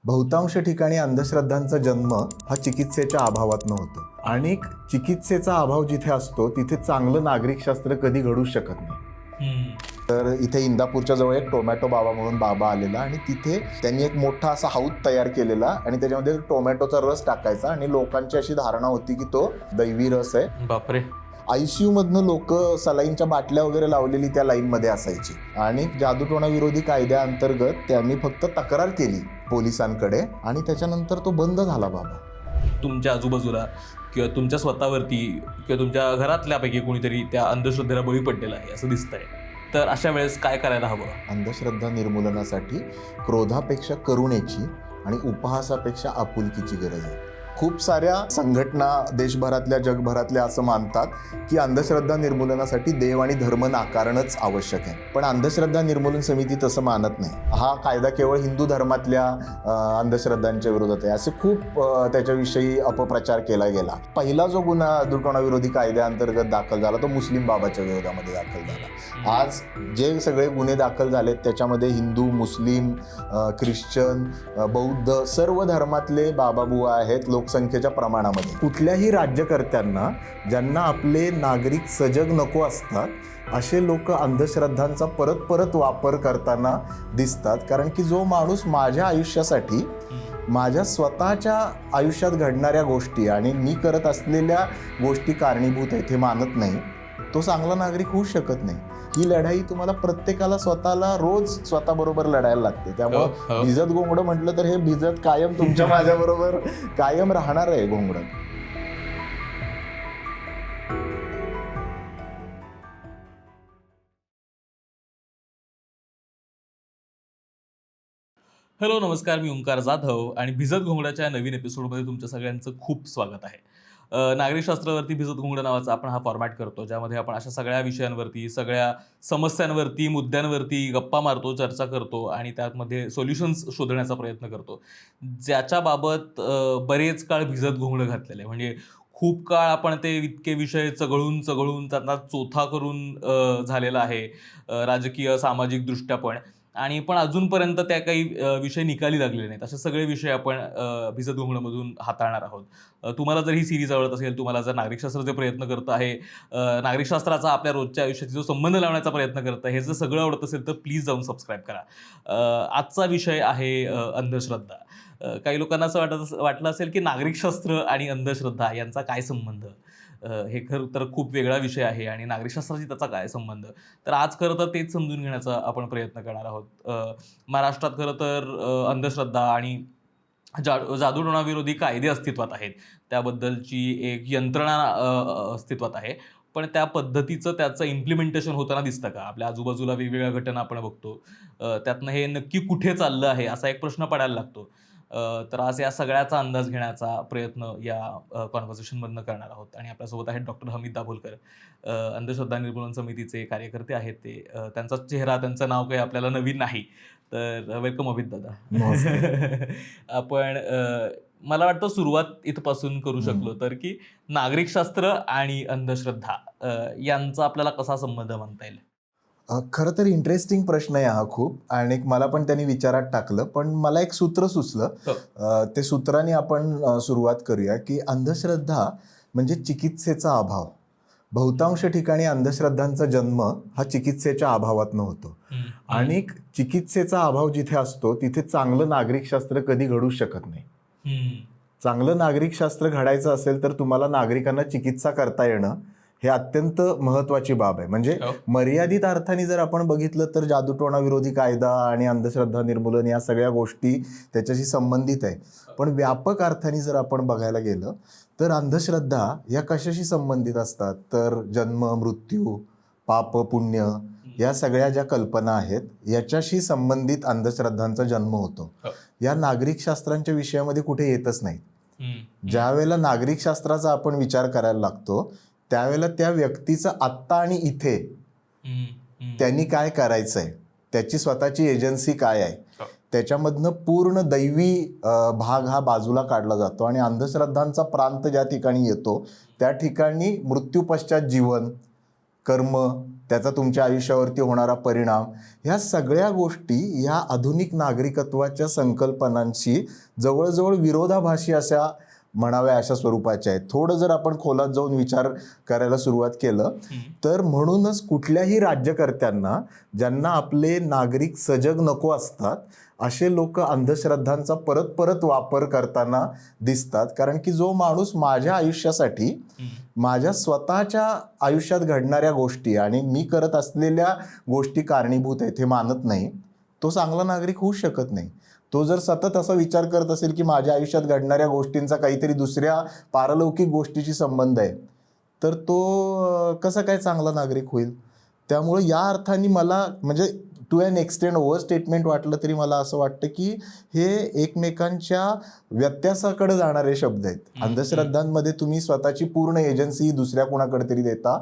बहुतांश ठिकाणी अंधश्रद्धांचा जन्म हा चिकित्सेच्या अभावात होतो आणि चिकित्सेचा अभाव जिथे असतो तिथे चांगलं नागरिकशास्त्र कधी घडूच शकत नाही. तर इथे इंदापूरच्या जवळ एक टोमॅटो बाबा म्हणून बाबा आलेला आणि तिथे त्यांनी एक मोठा असा हाऊद तयार केलेला आणि त्याच्यामध्ये टोमॅटोचा रस टाकायचा आणि लोकांची अशी धारणा होती की तो दैवी रस आहे. बापरे. ICU मधनं लोक सलाईनच्या बाटल्या वगैरे लावलेली त्या लाईनमध्ये असायची आणि जादूटोणा विरोधी कायद्याअंतर्गत त्यांनी फक्त तक्रार केली पोलिसांकडे आणि त्याच्यानंतर तो बंद झाला बाबा. तुमच्या आजूबाजूला किंवा तुमच्या स्वतःवरती किंवा तुमच्या घरातल्यापैकी कोणीतरी त्या अंधश्रद्धेला बळी पडलेला आहे असं दिसतंय, तर अशा वेळेस काय करायला हवं? अंधश्रद्धा निर्मूलनासाठी क्रोधापेक्षा करुणेची आणि उपहासापेक्षा आपुलकीची गरज आहे. खूप साऱ्या संघटना देशभरातल्या जगभरातल्या असं मानतात की अंधश्रद्धा निर्मूलनासाठी देव आणि धर्म नाकारणंच आवश्यक आहे, पण अंधश्रद्धा निर्मूलन समिती तसं मानत नाही. हा कायदा केवळ हिंदू धर्मातल्या अंधश्रद्धांच्या विरोधात आहे असे खूप त्याच्याविषयी अपप्रचार केला गेला. पहिला जो गुन्हा जादूटोणा विरोधी कायद्याअंतर्गत दाखल झाला तो मुस्लिम बाबाच्या विरोधामध्ये दाखल झाला. आज जे सगळे गुन्हे दाखल झालेत त्याच्यामध्ये हिंदू, मुस्लिम, ख्रिश्चन, बौद्ध सर्व धर्मातले बाबाबुवा आहेत लोकसंख्येच्या प्रमाणामध्ये. कुठल्याही राज्यकर्त्यांना ज्यांना आपले नागरिक सजग नको असतात असे लोक अंधश्रद्धांचा परत परत वापर करताना दिसतात, कारण की जो माणूस माझ्या आयुष्यासाठी माझ्या स्वतःच्या आयुष्यात घडणाऱ्या गोष्टी आणि मी करत असलेल्या गोष्टी कारणीभूत आहेत हे मानत नाही तो चांगला नागरिक होऊ शकत नाही. ही लढाई तुम्हाला प्रत्येकाला स्वतःला रोज स्वतःबरोबर लढायला लागते. त्यामुळे भिजत घोंगडं म्हटलं तर हे भिजत कायम तुमच्या माझ्याबरोबर कायम राहणार आहे घोंगडं. हॅलो, नमस्कार. मी ओंकार जाधव आणि भिजत घोंगडाच्या नवीन एपिसोडमध्ये तुमच्या सगळ्यांचं खूप स्वागत आहे. नागरिकशास्त्रावरती भिजत घोंगडं नावाचा आपण हा फॉर्मॅट करतो, ज्यामध्ये आपण अशा सगळ्या विषयांवरती, सगळ्या समस्यांवरती, मुद्द्यांवरती गप्पा मारतो, चर्चा करतो आणि त्यामध्ये सोल्युशन्स शोधण्याचा प्रयत्न करतो, ज्याच्याबाबत बरेच काळ भिजत घोंगडं घातलेलं आहे. म्हणजे खूप काळ आपण ते इतके विषय चघळून त्यांना चोथा करून झालेला आहे, राजकीय सामाजिक दृष्ट्या पण अजूनपर्यंत त्या काही विषय निकाली लागलेले नाहीत. असे सगळे विषय आपण भिजत घोंगडमधून हाताळणार आहोत. तुम्हाला जर ही सिरीज आवडत असेल, तुम्हाला जर नागरिकशास्त्राचे प्रयत्न करत आहे, नागरिकशास्त्राचा आपल्या रोजच्या आयुष्याशी जो संबंध लावण्याचा प्रयत्न करत आहे, हे जर सगळं आवडत असेल तर प्लीज जाऊन सबस्क्राईब करा. आजचा विषय आहे अंधश्रद्धा. काही लोकांना असं वाटलं असेल की नागरिकशास्त्र आणि अंधश्रद्धा यांचा काय संबंध. हे खरं तर खूप वेगळा विषय आहे आणि नागरिकशास्त्राशी त्याचा काय संबंध. तर आज खरं तर तेच समजून घेण्याचा आपण प्रयत्न करणार आहोत. महाराष्ट्रात खरं तर अंधश्रद्धा आणि जादूटोणा विरोधी कायदे अस्तित्वात आहेत, त्याबद्दलची एक यंत्रणा अस्तित्वात आहे, पण त्या पद्धतीचं त्याचं इम्प्लिमेंटेशन होताना दिसतं का? आपल्या आजूबाजूला वेगवेगळ्या घटना आपण बघतो, त्यातनं हे नक्की कुठे चाललं आहे असा एक प्रश्न पडायला लागतो. तर आज या सगळ्याचा अंदाज घेण्याचा प्रयत्न या कॉन्व्हर्सेशनमधनं करणार आहोत आणि आपल्यासोबत आहेत डॉक्टर हमीद दाभोलकर, अंधश्रद्धा निर्मूलन समितीचे कार्यकर्ते आहेत ते. त्यांचा चेहरा, त्यांचं नाव काही आपल्याला नवीन नाही, तर वेलकम हमीद दादा. आपण मला वाटतं सुरुवात इथपासून करू शकलो तर की नागरिकशास्त्र आणि अंधश्रद्धा यांचा आपल्याला कसा संबंध मानता येईल? खरं तर इंटरेस्टिंग प्रश्न आहे हा खूप, आणि मला पण त्यांनी विचारात टाकलं, पण मला एक सूत्र सुचलं. ते सूत्राने आपण सुरुवात करूया की अंधश्रद्धा म्हणजे चिकित्सेचा अभाव. बहुतांश ठिकाणी अंधश्रद्धांचा जन्म हा चिकित्सेच्या अभावात होतो आणि चिकित्सेचा अभाव जिथे असतो तिथे चांगलं नागरिकशास्त्र कधी घडूच शकत नाही. चांगलं नागरिकशास्त्र घडायचं असेल तर तुम्हाला नागरिकांना चिकित्सा करता येणं हे अत्यंत महत्वाची बाब आहे. म्हणजे मर्यादित अर्थाने जर आपण बघितलं तर जादूटोणा विरोधी कायदा आणि अंधश्रद्धा निर्मूलन या सगळ्या गोष्टी त्याच्याशी संबंधित आहे, पण व्यापक अर्थाने जर आपण बघायला गेलं तर अंधश्रद्धा या कशाशी संबंधित असतात तर जन्म, मृत्यू, पाप, पुण्य या सगळ्या ज्या कल्पना आहेत याच्याशी संबंधित अंधश्रद्धांचा जन्म होतो. या नागरिकशास्त्रांच्या विषयामध्ये कुठे येतच नाही. ज्या वेळेला नागरिकशास्त्राचा आपण विचार करायला लागतो त्यावेळेला त्या व्यक्तीचं आत्ता आणि इथे त्यांनी काय करायचंय, त्याची स्वतःची एजन्सी काय आहे, त्याच्यामधनं पूर्ण दैवी भाग हा बाजूला काढला जातो आणि अंधश्रद्धांचा प्रांत ज्या ठिकाणी येतो त्या ठिकाणी मृत्यू पश्चात जीवन, कर्म, त्याचा तुमच्या आयुष्यावरती होणारा परिणाम, ह्या सगळ्या गोष्टी ह्या आधुनिक नागरिकत्वाच्या संकल्पनांशी जवळजवळ विरोधाभासी अशा म्हणाव्या अशा स्वरूपाच्या आहेत. थोडं जर आपण खोलात जाऊन विचार करायला सुरुवात केलं तर म्हणूनच कुठल्याही राज्यकर्त्यांना ज्यांना आपले नागरिक सजग नको असतात असे लोक अंधश्रद्धांचा परत परत वापर करताना दिसतात. कारण की जो माणूस माझ्या आयुष्यासाठी माझ्या स्वतःच्या आयुष्यात घडणाऱ्या गोष्टी आणि मी करत असलेल्या गोष्टी कारणीभूत आहेत हे मानत नाही, तो चांगला नागरिक होऊ शकत नाही. तो जर सतत असा विचार करत असेल की माझ्या आयुष्यात घडणाऱ्या गोष्टींचा काहीतरी दुसऱ्या पारलौकिक गोष्टीशी संबंध आहे, तर तो कसा काय चांगला नागरिक होईल? त्यामुळे या अर्थाने मला म्हणजे to an extend overstatement वाटलं तरी मला असं वाटतं की हे एकमेकांच्या व्यत्यासाकडे जाणारे शब्द आहेत. अंधश्रद्धांमध्ये तुम्ही स्वतःची पूर्ण एजन्सी दुसऱ्या कोणाकडे तरी देता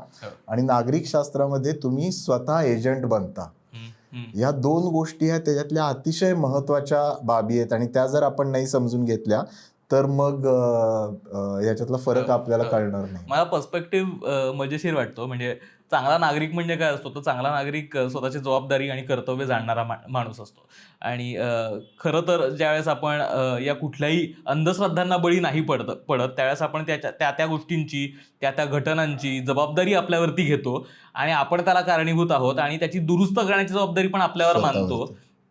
आणि नागरिक शास्त्रामध्ये तुम्ही स्वतः एजंट बनता. या दोन गोष्टी ह्या त्याच्यातल्या अतिशय महत्त्वाच्या बाबी आहेत आणि त्या जर आपण नाही समजून घेतल्या तर मग याच्यातला फरक आपल्याला कळणार नाही. मला पर्स्पेक्टिव्ह मजेशीर वाटतो. म्हणजे चांगला नागरिक म्हणजे काय असतो, तर चांगला नागरिक स्वतःची जबाबदारी आणि कर्तव्य जाणणारा माणूस असतो. आणि खरं तर ज्यावेळेस आपण या कुठल्याही अंधश्रद्धांना बळी नाही पडत त्यावेळेस आपण त्या गोष्टींची त्या घटनांची जबाबदारी आपल्यावरती घेतो आणि आपण त्याला कारणीभूत आहोत आणि त्याची दुरुस्त करण्याची जबाबदारी पण आपल्यावर मानतो.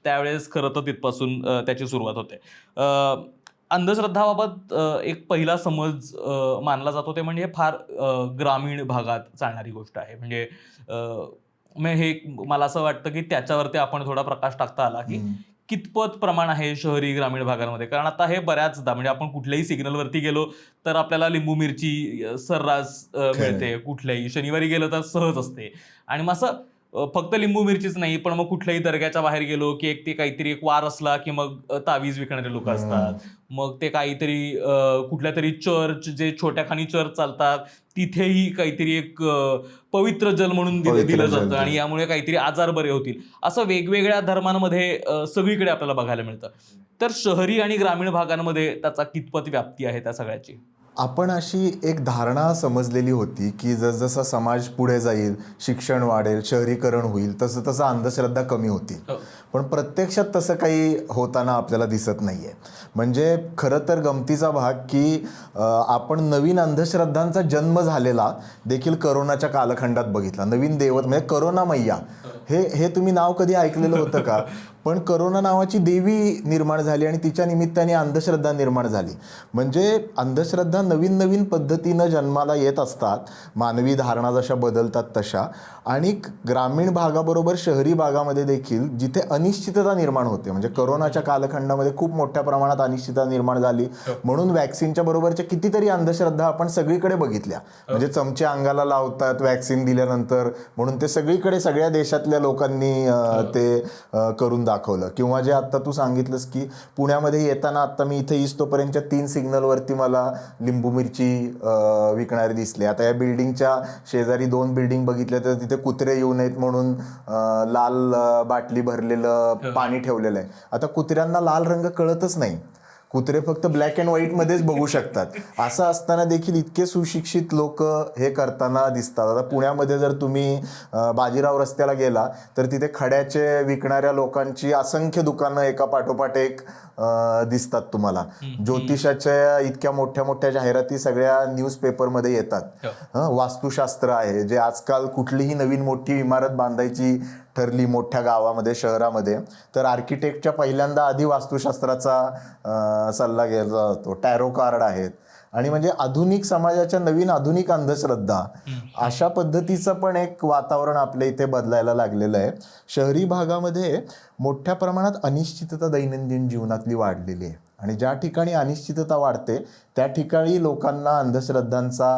त्यावेळेस खरं तर तिथपासून त्याची सुरुवात होते. अंधश्रद्धाबाबत एक पहिला समज मानला जातो ते म्हणजे फार ग्रामीण भागात चालणारी गोष्ट आहे. म्हणजे हे मला असं वाटतं की त्याच्यावरती आपण थोडा प्रकाश टाकता आला की कितपत प्रमाण आहे शहरी ग्रामीण भागांमध्ये. कारण आता हे बऱ्याचदा म्हणजे आपण कुठल्याही सिग्नलवरती गेलो तर आपल्याला लिंबू मिरची सर्रास मिळते, कुठल्याही शनिवारी गेलं तर सहज असते. आणि मग असं फक्त लिंबू मिरचीच नाही, पण मग कुठल्याही दर्ग्याच्या बाहेर गेलो की ते काहीतरी एक वार असला की मग तावीज विकणारे लोक असतात. मग ते काहीतरी कुठल्या तरी चर्च, जे छोट्या खानी चर्च चालतात, तिथेही काहीतरी एक पवित्र जल म्हणून दिलं जातं आणि यामुळे काहीतरी आजार बरे होतील. असं वेगवेगळ्या धर्मांमध्ये सगळीकडे आपल्याला बघायला मिळतं. तर शहरी आणि ग्रामीण भागांमध्ये त्याचा कितपत व्याप्ती आहे त्या सगळ्याची? आपण अशी एक धारणा समजलेली होती की जसजसा समाज पुढे जाईल, शिक्षण वाढेल, शहरीकरण होईल, तसं तसं अंधश्रद्धा कमी होतील. पण प्रत्यक्षात तसं काही होताना आपल्याला दिसत नाहीये. म्हणजे खरं तर गमतीचा भाग की आपण नवीन अंधश्रद्धांचा जन्म झालेला देखील करोनाच्या कालखंडात बघितला. नवीन देवत म्हणजे करोना मैया, हे तुम्ही नाव कधी ऐकलेलं होतं का? पण करोना नावाची देवी निर्माण झाली आणि तिच्या निमित्ताने अंधश्रद्धा निर्माण झाली. म्हणजे अंधश्रद्धा नवीन नवीन पद्धतीनं जन्माला येत असतात, मानवी धारणा जशा बदलतात तशा. आणि ग्रामीण भागाबरोबर शहरी भागामध्ये देखील जिथे अनिश्चितता निर्माण होते, म्हणजे करोनाच्या कालखंडामध्ये खूप मोठ्या प्रमाणात अनिश्चितता निर्माण झाली. म्हणून वॅक्सिनच्या बरोबरच्या कितीतरी अंधश्रद्धा आपण सगळीकडे बघितल्या. म्हणजे चमचे अंगाला लावतात वॅक्सिन दिल्यानंतर म्हणून ते सगळीकडे सगळ्या देशातल्या लोकांनी ते करून दाखवलं. किंवा जे आत्ता तू सांगितलंस की पुण्यामध्ये येताना आत्ता मी इथे येईस्तोपर्यंतच्या 3 सिग्नलवरती मला लिंबू मिरची विकणारे दिसले. आता या बिल्डिंगच्या शेजारी 2 बिल्डिंग बघितल्या तर तिथे कुत्रे येऊ नयेत म्हणून लाल बाटली भरलेलं पाणी ठेवलेलं आहे. आता कुत्र्यांना लाल रंग कळतच नाही, कुत्रे फक्त ब्लॅक अँड व्हाईटमध्येच बघू शकतात. असं असताना देखील इतके सुशिक्षित लोक हे करताना दिसतात. आता पुण्यामध्ये जर तुम्ही बाजीराव रस्त्याला गेला तर तिथे खड्याचे विकणाऱ्या लोकांची असंख्य दुकानं एका पाठोपाठ एक दिसतात तुम्हाला. ज्योतिषाच्या इतक्या मोठ्या मोठ्या जाहिराती सगळ्या न्यूजपेपरमध्ये येतात. वास्तुशास्त्र आहे, जे आजकाल कुठलीही नवीन मोठी इमारत बांधायची ठरली मोठ्या गावामध्ये, शहरामध्ये, तर आर्किटेक्टच्या पहिल्यांदा आधी वास्तुशास्त्राचा सल्ला घ्यायला जातो. टॅरो कार्ड आहेत. आणि म्हणजे आधुनिक समाजाच्या नवीन आधुनिक अंधश्रद्धा अशा पद्धतीचं पण एक वातावरण आपल्या इथे बदलायला लागलेलं आहे. शहरी भागामध्ये मोठ्या प्रमाणात अनिश्चितता दैनंदिन जीवनातली वाढलेली आहे आणि ज्या ठिकाणी अनिश्चितता वाढते त्या ठिकाणी लोकांना अंधश्रद्धांचा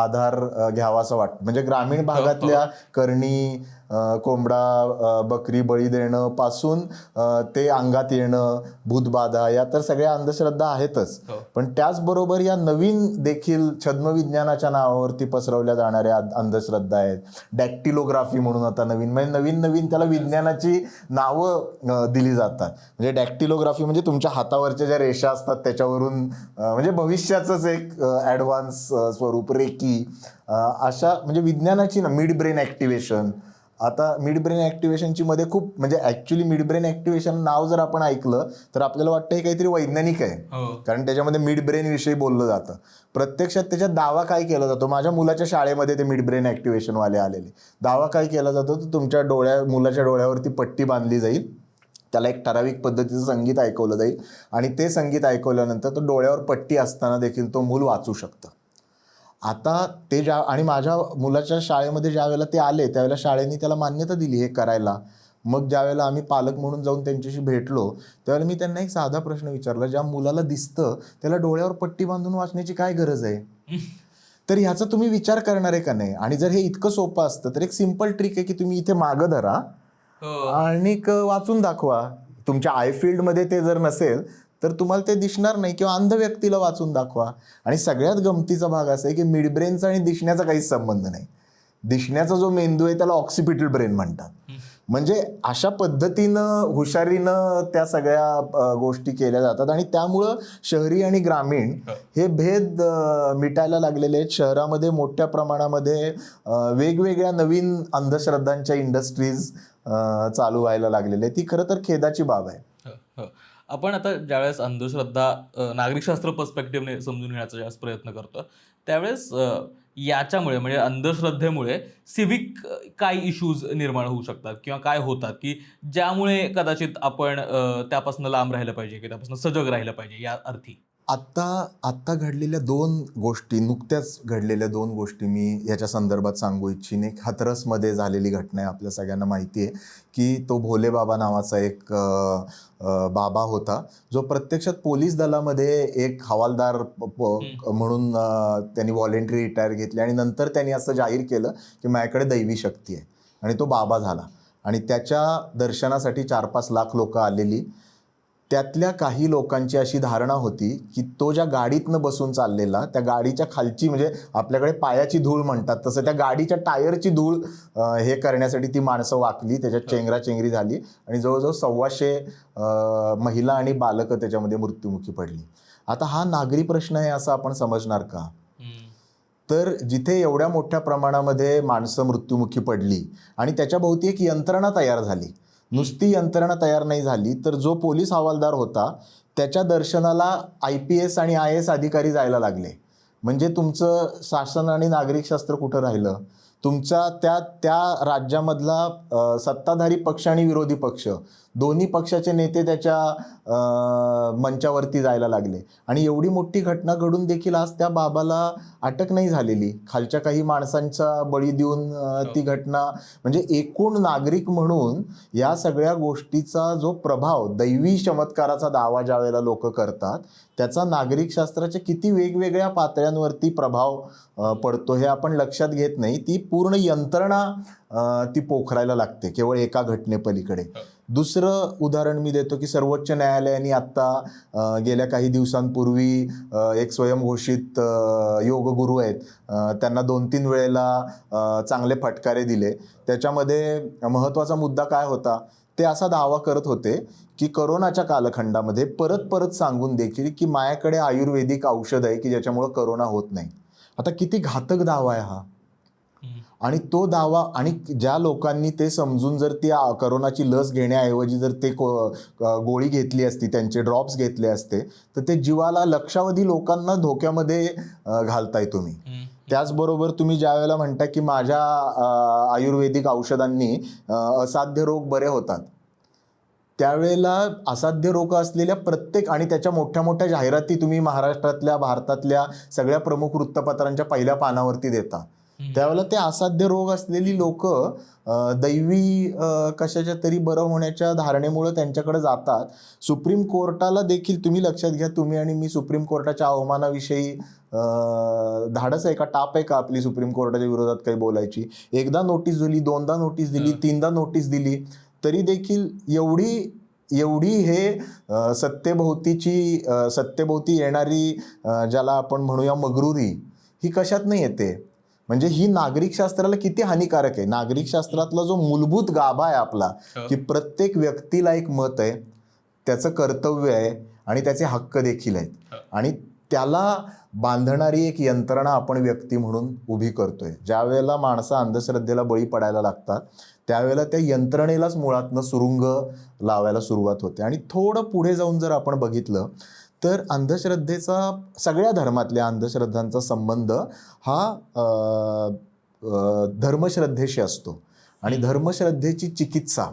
आधार घ्यावासा वाटतं. म्हणजे ग्रामीण भागातल्या करणी, कोंबडा बकरी बळी देणं पासून ते अंगात येणं, भूतबाधा, या तर सगळ्या अंधश्रद्धा आहेतच. पण त्याचबरोबर या नवीन देखील छद्मविज्ञानाच्या नावावरती पसरवल्या जाणाऱ्या अंधश्रद्धा आहेत. डॅक्टिलोग्राफी म्हणून आता नवीन, म्हणजे नवीन नवीन त्याला विज्ञानाची नावं दिली जातात. म्हणजे डॅक्टिलोग्राफी म्हणजे तुमच्या हातावरच्या ज्या रेषा असतात त्याच्यावरून म्हणजे भविष्याचंच एक ॲडव्हान्स स्वरूप, रेकी, अशा म्हणजे विज्ञानाची ना मिड ब्रेन ॲक्टिव्हेशन. आता मिड ब्रेन ॲक्टिव्हेशनची मध्ये खूप म्हणजे ॲक्च्युली मिड ब्रेन ॲक्टिव्हेशन नाव जर आपण ऐकलं तर आपल्याला वाटतं हे काहीतरी वैज्ञानिक आहे, कारण त्याच्यामध्ये मिड ब्रेन विषयी बोललं जातं. प्रत्यक्षात त्याच्यात दावा काय केला जातो, माझ्या मुलाच्या शाळेमध्ये ते मिड ब्रेन ॲक्टिव्हेशनवाले आलेले, दावा काय केला जातो तर तुमच्या मुलाच्या डोळ्यावरती पट्टी बांधली जाईल, त्याला एक ठराविक पद्धतीचं संगीत ऐकवलं जाईल आणि ते संगीत ऐकवल्यानंतर तो डोळ्यावर पट्टी असताना देखील तो मूल वाचू शकतं. आता ते आणि माझ्या मुलाच्या शाळेमध्ये ज्या वेळेला ते आले त्यावेळेला शाळेने त्याला मान्यता दिली हे करायला. मग ज्यावेळेला आम्ही पालक म्हणून जाऊन त्यांच्याशी भेटलो त्यावेळेला मी त्यांना एक साधा प्रश्न विचारला, ज्या मुलाला दिसतं त्याला डोळ्यावर पट्टी बांधून वाचण्याची काय गरज आहे? तर ह्याचा तुम्ही विचार करणार आहे का नाही? आणि जर हे इतकं सोपं असतं तर एक सिम्पल ट्रिक आहे की तुम्ही इथे मागं धरा आणि वाचून दाखवा. तुमच्या आय फील्डमध्ये ते जर नसेल तर तुम्हाला ते दिसणार नाही, किंवा अंध व्यक्तीला वाचून दाखवा. आणि सगळ्यात गमतीचा भाग असा आहे की मिडब्रेनचा आणि दिसण्याचा काहीच संबंध नाही. दिसण्याचा जो मेंदू आहे त्याला ऑक्सिपिटल ब्रेन म्हणतात. म्हणजे अशा पद्धतीनं हुशारीनं त्या सगळ्या गोष्टी केल्या जातात आणि त्यामुळं शहरी आणि ग्रामीण हे भेद मिटायला लागलेले आहेत. शहरामध्ये मोठ्या प्रमाणामध्ये वेगवेगळ्या नवीन अंधश्रद्धांच्या इंडस्ट्रीज चालू व्हायला लागलेल्या आहेत. ती खरं तर खेदाची बाब आहे. आपण आता ज्यावेळेस अंधश्रद्धा नागरिकशास्त्र पर्स्पेक्टिव्हने समजून घेण्याचा ज्यावेळेस प्रयत्न करतो त्यावेळेस याच्यामुळे म्हणजे अंधश्रद्धेमुळे सिव्हिक काय इश्यूज निर्माण होऊ शकतात किंवा काय होतात की ज्यामुळे कदाचित आपण त्यापासून लांब राहिलं पाहिजे की त्यापासून सजग राहिलं पाहिजे या अर्थी? आत्ता घडलेल्या नुकत्याच घडलेल्या दोन गोष्टी मी याच्या संदर्भात सांगू इच्छिने. एक हाथरसमध्ये झालेली घटना आहे, आपल्या सगळ्यांना माहिती आहे की तो भोले बाबा नावाचा एक बाबा होता जो प्रत्यक्षात पोलीस दलामध्ये एक हवालदार म्हणून त्यांनी व्हॉलेंटरी रिटायर घेतली आणि नंतर त्यांनी असं जाहीर केलं की माझ्याकडे दैवी शक्ती आहे आणि तो बाबा झाला. आणि त्याच्या दर्शनासाठी 4-5 लाख लोक आलेली. त्यातल्या काही लोकांची अशी धारणा होती की तो ज्या गाडीतनं बसून चाललेला त्या गाडीच्या खालची म्हणजे आपल्याकडे पायाची धूळ म्हणतात तसं त्या गाडीच्या टायरची धूळ हे करण्यासाठी ती माणसं वाकली, त्याच्यात चेंगराचेंगरी झाली आणि जवळजवळ 125 महिला आणि बालकं त्याच्यामध्ये मृत्युमुखी पडली. आता हा नागरी प्रश्न आहे असं आपण समजणार का? तर जिथे एवढ्या मोठ्या प्रमाणामध्ये माणसं मृत्युमुखी पडली आणि त्याच्याभोवती एक यंत्रणा तयार झाली, नुसती यंत्रणा तयार नाही झाली तर जो पोलीस हवालदार होता त्याच्या दर्शनाला IPS आणि IAS अधिकारी जायला लागले. म्हणजे तुमचं शासन आणि नागरिकशास्त्र कुठं राहिलं? तुमचा त्या राज्यामधला सत्ताधारी पक्ष आणि विरोधी पक्ष दोन्ही पक्षाचे नेते त्याच्या मंचावरती जायला लागले. आणि एवढी मोठी घटना घडून देखील आज त्या बाबाला अटक नाही झालेली. खालच्या काही माणसांचा बळी देऊन ती घटना म्हणजे एकूण नागरिक म्हणून या सगळ्या गोष्टीचा जो प्रभाव, दैवी चमत्काराचा दावा ज्या वेळेला लोक करतात त्याचा नागरिकशास्त्राच्या किती वेगवेगळ्या पातळ्यांवरती प्रभाव पडतो हे आपण लक्षात घेत नाही. ती पूर्ण यंत्रणा ती पोखरायला लागते केवळ एका घटनेपलीकडे. दुसरं उदाहरण मी देतो की सर्वोच्च न्यायालयाने आत्ता गेल्या काही दिवसांपूर्वी एक स्वयंघोषित योगगुरू आहेत त्यांना 2-3 वेळेला चांगले फटकारे दिले. त्याच्यामध्ये महत्त्वाचा मुद्दा काय होता, ते असा दावा करत होते की करोनाच्या कालखंडामध्ये परत सांगून देखील की माझ्याकडे आयुर्वेदिक औषध आहे की ज्याच्यामुळं करोना होत नाही. आता किती घातक दावा आहे हा. आणि तो दावा आणि ज्या लोकांनी ते समजून जर ती करोनाची लस घेण्याऐवजी जर ते गोळी घेतली असती, त्यांचे ड्रॉप्स घेतले असते तर ते जीवाला लक्षावधी लोकांना धोक्यामध्ये घालताय तुम्ही. त्याचबरोबर तुम्ही ज्या वेळेला म्हणता की माझ्या आयुर्वेदिक औषधांनी असाध्य रोग बरे होतात, त्यावेळेला असाध्य रोग असलेल्या प्रत्येक आणि त्याच्या मोठ्या मोठ्या जाहिराती तुम्ही महाराष्ट्रातल्या भारतातल्या सगळ्या प्रमुख वृत्तपत्रांच्या पहिल्या पानावरती देता. त्यावेळेला ते असाध्य रोग असलेली लोक दैवी कशाच्या तरी बरं होण्याच्या धारणेमुळे त्यांच्याकडे जातात. सुप्रीम कोर्टाला देखील तुम्ही लक्षात घ्या, तुम्ही आणि मी सुप्रीम कोर्टाच्या अवमानाविषयी धाडस आहे का, टाप आहे का आपली सुप्रीम कोर्टाच्या विरोधात काही बोलायची? एकदा नोटीस दिली, 2दा नोटीस दिली, 3दा नोटीस दिली, तरी देखील एवढी हे सत्तेभोवती येणारी ज्याला आपण म्हणूया मगरुरी, ही कशात नाही येते. म्हणजे ही नागरिकशास्त्राला किती हानिकारक आहे. नागरिकशास्त्रातला जो मूलभूत गाभा आहे आपला की प्रत्येक व्यक्तीला एक मत आहे, त्याचं कर्तव्य आहे आणि त्याचे हक्क देखील आहेत आणि त्याला बांधणारी एक यंत्रणा आपण व्यक्ती म्हणून उभी करतोय. ज्या वेळेला माणसं अंधश्रद्धेला बळी पडायला लागतात त्यावेळेला त्या यंत्रणेलाच मुळातनं सुरुंग लावायला सुरुवात होते. आणि थोडं पुढे जाऊन जर आपण बघितलं तर अंधश्रद्धेचा सगळ्या धर्मातल्या अंधश्रद्धांचा संबंध हा धर्मश्रद्धेशी असतो. आणि धर्मश्रद्धेची चिकित्सा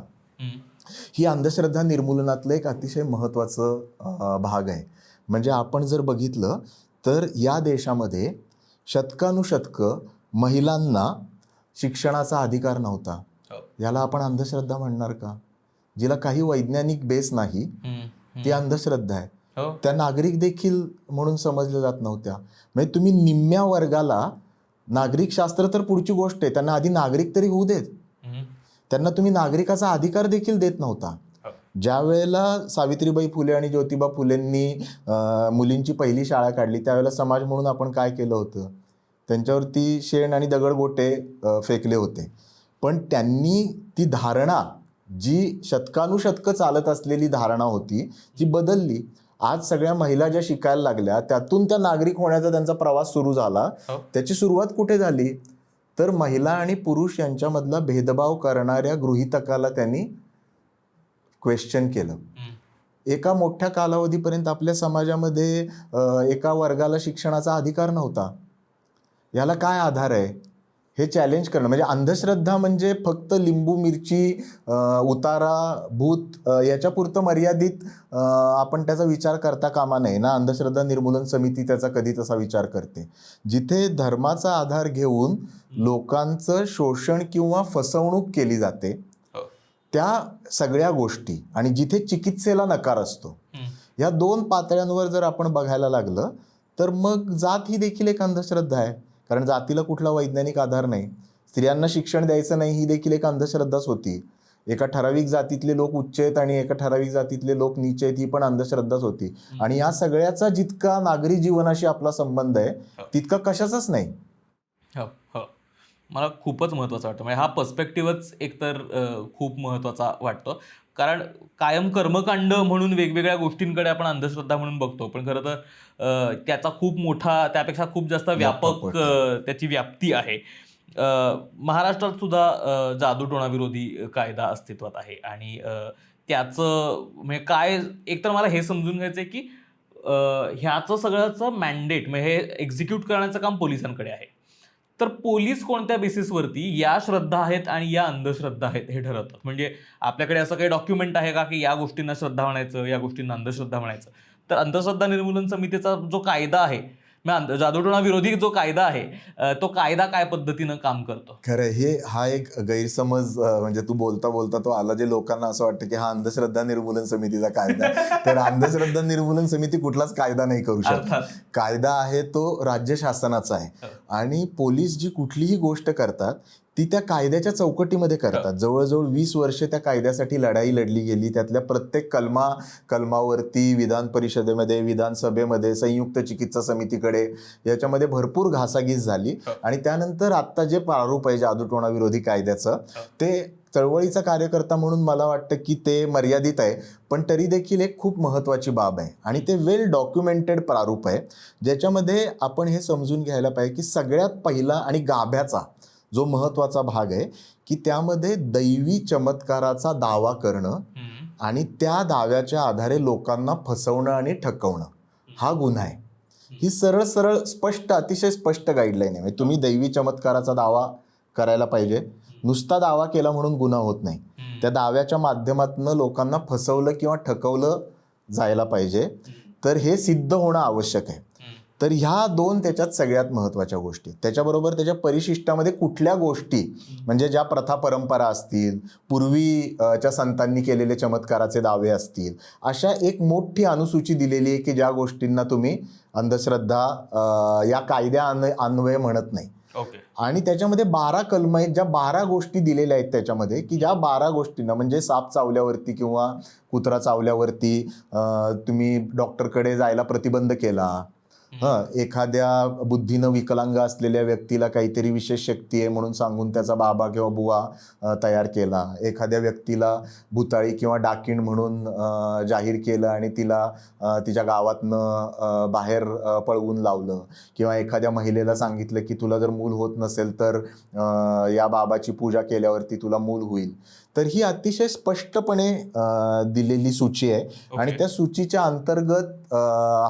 ही अंधश्रद्धा निर्मूलनातलं एक अतिशय महत्त्वाचं भाग आहे. म्हणजे आपण जर बघितलं तर या देशामध्ये शतकानुशतकं महिलांना शिक्षणाचा अधिकार नव्हता. याला आपण अंधश्रद्धा म्हणणार का? जिला काही वैज्ञानिक बेस नाही ती अंधश्रद्धा आहे. त्या नागरिक देखील म्हणून समजल्या जात नव्हत्या. म्हणजे तुम्ही निम्म्या वर्गाला नागरिक शास्त्र तर पुढची गोष्ट आहे, त्यांना आधी नागरिक तरी होऊ देत. त्यांना तुम्ही नागरिकाचा अधिकार देखील देत नव्हता. ज्या वेळेला सावित्रीबाई फुले आणि ज्योतिबा फुलेंनी मुलींची पहिली शाळा काढली त्यावेळेला समाज म्हणून आपण काय केलं होतं? त्यांच्यावरती शेण आणि दगडगोटे फेकले होते. पण त्यांनी ती धारणा जी शतकानुशतकं चालत असलेली धारणा होती ती बदलली. आज सगळ्या महिला ज्या शिकायला लागल्या त्यातून त्या नागरिक होण्याचा त्यांचा प्रवास सुरू झाला. त्याची सुरुवात कुठे झाली? तर महिला आणि पुरुष यांच्यामधला भेदभाव करणाऱ्या गृहीतकाला त्यांनी क्वेश्चन केलं. एका मोठ्या कालावधीपर्यंत आपल्या समाजामध्ये एका वर्गाला शिक्षणाचा अधिकार नव्हता. याला काय आधार आहे हे चॅलेंज करणं. म्हणजे अंधश्रद्धा म्हणजे फक्त लिंबू मिरची उतारा भूत याच्यापुरतं मर्यादित आपण त्याचा विचार करता कामा नये ना. अंधश्रद्धा निर्मूलन समिती त्याचा कधी तसा विचार करते. जिथे धर्माचा आधार घेऊन लोकांचं शोषण किंवा फसवणूक केली जाते त्या सगळ्या गोष्टी आणि जिथे चिकित्सेला नकार असतो या दोन पातळ्यांवर जर आपण बघायला लागलं तर मग जात ही देखील एक अंधश्रद्धा आहे. कारण जातीला कुठला वैज्ञानिक आधार नाही. स्त्रियांना शिक्षण द्यायचं नाही ही देखील एक अंधश्रद्धाच होती. एका ठराविक जातीतले लोक उच्च आहेत आणि एका ठराविक जातीतले लोक नीच आहेत ही पण अंधश्रद्धाच होती. आणि या सगळ्याचा जितका नागरी जीवनाशी आपला संबंध आहे तितका कशाचाच नाही. मला खूपच महत्त्वाचं वाटतं. म्हणजे हा पर्स्पेक्टिव्हच एकतर खूप महत्त्वाचा वाटतो. कारण कायम कर्मकांड म्हणून वेगवेगळ्या गोष्टींकडे आपण अंधश्रद्धा म्हणून बघतो, पण खरं तर त्याचा खूप मोठा त्यापेक्षा खूप जास्त व्यापक त्याची व्याप्ती आहे. महाराष्ट्रात सुद्धा जादूटोणा विरोधी कायदा अस्तित्वात आहे आणि त्याचं म्हणजे काय एकतर मला हे समजून घ्यायचं आहे की ह्याचं सगळ्याचं मॅन्डेट म्हणजे हे एक्झिक्यूट करण्याचं काम पोलिसांकडे आहे. तर पोलीस कोणत्या बेसिसवरती या श्रद्धा आहेत आणि या अंधश्रद्धा आहेत हे ठरवतात? म्हणजे आपल्याकडे असं काही डॉक्युमेंट आहे का की या गोष्टींना श्रद्धा म्हणायचं या गोष्टींना अंधश्रद्धा म्हणायचं? तर अंधश्रद्धा निर्मूलन समितीचा जो कायदा आहे जादूटोणा विरोधी जो कायदा आहे तो कायदा काय पद्धतीनं काम करतो? खरं हा एक गैरसमज म्हणजे तू बोलता बोलता तो आला. जे लोकांना असं वाटतं की हा अंधश्रद्धा निर्मूलन समितीचा कायदा आहे. तर अंधश्रद्धा निर्मूलन समिती कुठलाच कायदा नाही करू शकत. कायदा आहे तो राज्य शासनाचा आहे. आणि पोलीस जी कुठलीही गोष्ट करतात ती त्या कायद्याच्या चौकटीमध्ये करतात. जवळजवळ 20 वर्षे त्या कायद्यासाठी लढाई लढली गेली. त्यातल्या प्रत्येक कलमावरती विधान परिषदेमध्ये विधानसभेमध्ये संयुक्त चिकित्सा समितीकडे याच्यामध्ये भरपूर घासाघीस झाली. आणि त्यानंतर आत्ता जे प्रारूप आहे जादूटोणा विरोधी कायद्याचं ते चळवळीचा कार्यकर्ता म्हणून मला वाटतं की ते मर्यादित आहे, पण तरी देखील एक खूप महत्त्वाची बाब आहे. आणि ते वेल डॉक्युमेंटेड प्रारूप आहे ज्याच्यामध्ये आपण हे समजून घ्यायला पाहिजे की सगळ्यात पहिला आणि गाभ्याचा जो महत्त्वाचा भाग आहे की त्यामध्ये दैवी चमत्काराचा दावा करणं आणि त्या दाव्याच्या आधारे लोकांना फसवणं आणि ठकवणं हा गुन्हा आहे. ही सरळ सरळ स्पष्ट अतिशय स्पष्ट गाईडलाईन आहे. म्हणजे तुम्ही दैवी चमत्काराचा दावा करायला पाहिजे. नुसता दावा केला म्हणून गुन्हा होत नाही. त्या दाव्याच्या माध्यमातून लोकांना फसवलं किंवा ठकवलं जायला पाहिजे. तर हे सिद्ध होणं आवश्यक आहे. तर ह्या दोन त्याच्यात सगळ्यात महत्त्वाच्या गोष्टी. त्याच्याबरोबर त्याच्या परिशिष्टामध्ये कुठल्या गोष्टी म्हणजे ज्या प्रथा परंपरा असतील, पूर्वीच्या संतांनी केलेले चमत्काराचे दावे असतील, अशा एक मोठी अनुसूची दिलेली आहे की ज्या गोष्टींना तुम्ही अंधश्रद्धा या कायद्या अन्वये म्हणत नाही. आणि त्याच्यामध्ये 12 कलम आहेत ज्या 12 गोष्टी दिलेल्या आहेत त्याच्यामध्ये की ज्या 12 गोष्टींना म्हणजे साप चावल्यावरती किंवा कुत्रा चावल्यावरती तुम्ही डॉक्टरकडे जायला प्रतिबंध केला, एखाद्या बुद्धीनं विकलांग असलेल्या व्यक्तीला काहीतरी विशेष शक्ती आहे म्हणून सांगून त्याचा बाबा किंवा बुवा तयार केला, एखाद्या व्यक्तीला भुताळी किंवा डाकीण म्हणून जाहीर केलं आणि तिला तिच्या गावातनं बाहेर पळवून लावलं, किंवा एखाद्या महिलेला सांगितलं की तुला जर मूल होत नसेल तर या बाबाची पूजा केल्यावरती तुला मूल होईल. तर ही अतिशय स्पष्टपणे दिलेली सूची आहे आणि त्या सूचीच्या अंतर्गत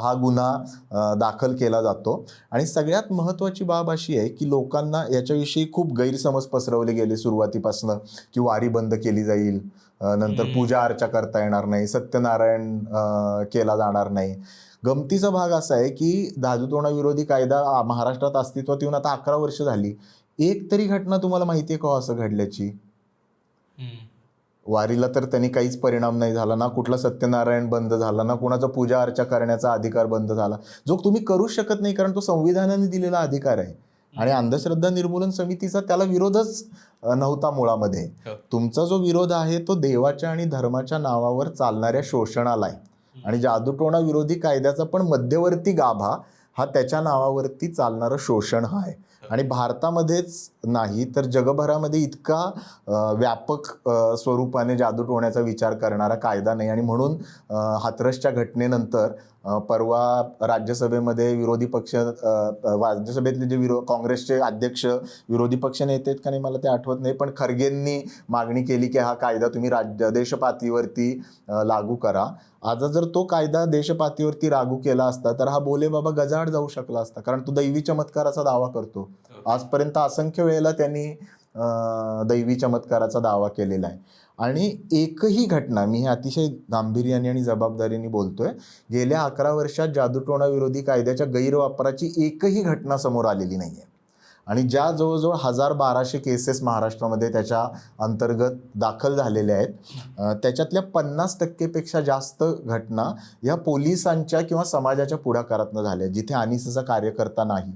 हा गुन्हा दाखल केला जातो. आणि सगळ्यात महत्त्वाची बाब अशी आहे की लोकांना याच्याविषयी खूप गैरसमज पसरवले गेले सुरुवातीपासून, की वारी बंद केली जाईल, नंतर पूजा अर्चा करता येणार नाही, सत्यनारायण केला जाणार नाही. गमतीचा भाग असा आहे की दारूटोणा विरोधी कायदा महाराष्ट्रात अस्तित्वात येऊन आता 11 वर्ष झाली. एक तरी घटना तुम्हाला माहिती आहे का असं घडल्याची? वारीला तर त्यांनी काहीच परिणाम नाही झाला, ना कुठला सत्यनारायण बंद झाला, ना कुणाचा पूजा अर्चा करण्याचा अधिकार बंद झाला, जो तुम्ही करू शकत नाही कारण तो संविधानाने दिलेला अधिकार आहे. आणि अंधश्रद्धा निर्मूलन समितीचा त्याला विरोधच नव्हता मुळामध्ये. तुमचा जो विरोध आहे तो देवाच्या आणि धर्माच्या नावावर चालणाऱ्या शोषणाला आहे. आणि जादूटोणा विरोधी कायद्याचा पण मध्यवर्ती गाभा हा त्याच्या नावावरती चालणारं शोषण हा आहे. आणि भारतामध्येच नाही तर जगभरामध्ये इतका व्यापक स्वरूपाने जादूटोण्याचा विचार करणारा कायदा नाही. आणि म्हणून हाथरसच्या घटनेनंतर परवा राज्यसभेमध्ये विरोधी पक्ष, राज्यसभेतले जे काँग्रेसचे अध्यक्ष, विरोधी पक्ष नेते आहेत का नाही मला ते आठवत नाही, पण खरगेंनी मागणी केली की हा कायदा तुम्ही देशपातळीवरती लागू करा. आज जर तो कायदा देशपातळीवरती लागू केला असता तर हा बोले बाबा गजाआड जाऊ शकला असता, कारण तो दैवी चमत्काराचा दावा करतो. आजपर्यंत असंख्य वेळेला त्यांनी दैवी चमत्काराचा दावा केलेला आहे. आणि एकही घटना, मी हे अतिशय गांभीर्याने आणि जबाबदारीने बोलतोय, गेल्या 11 वर्षात जादूटोणा विरोधी कायद्याच्या गैरवापराची एकही घटना समोर आलेली नाही आहे. आणि ज्या जवळजवळ 1200 केसेस महाराष्ट्रामध्ये त्याच्या अंतर्गत दाखल झालेल्या आहेत, त्याच्यातल्या 50% जास्त घटना या पोलिसांच्या किंवा समाजाच्या पुढाकारातनं झाल्या, जिथे अनिसचा कार्यकर्ता नाही.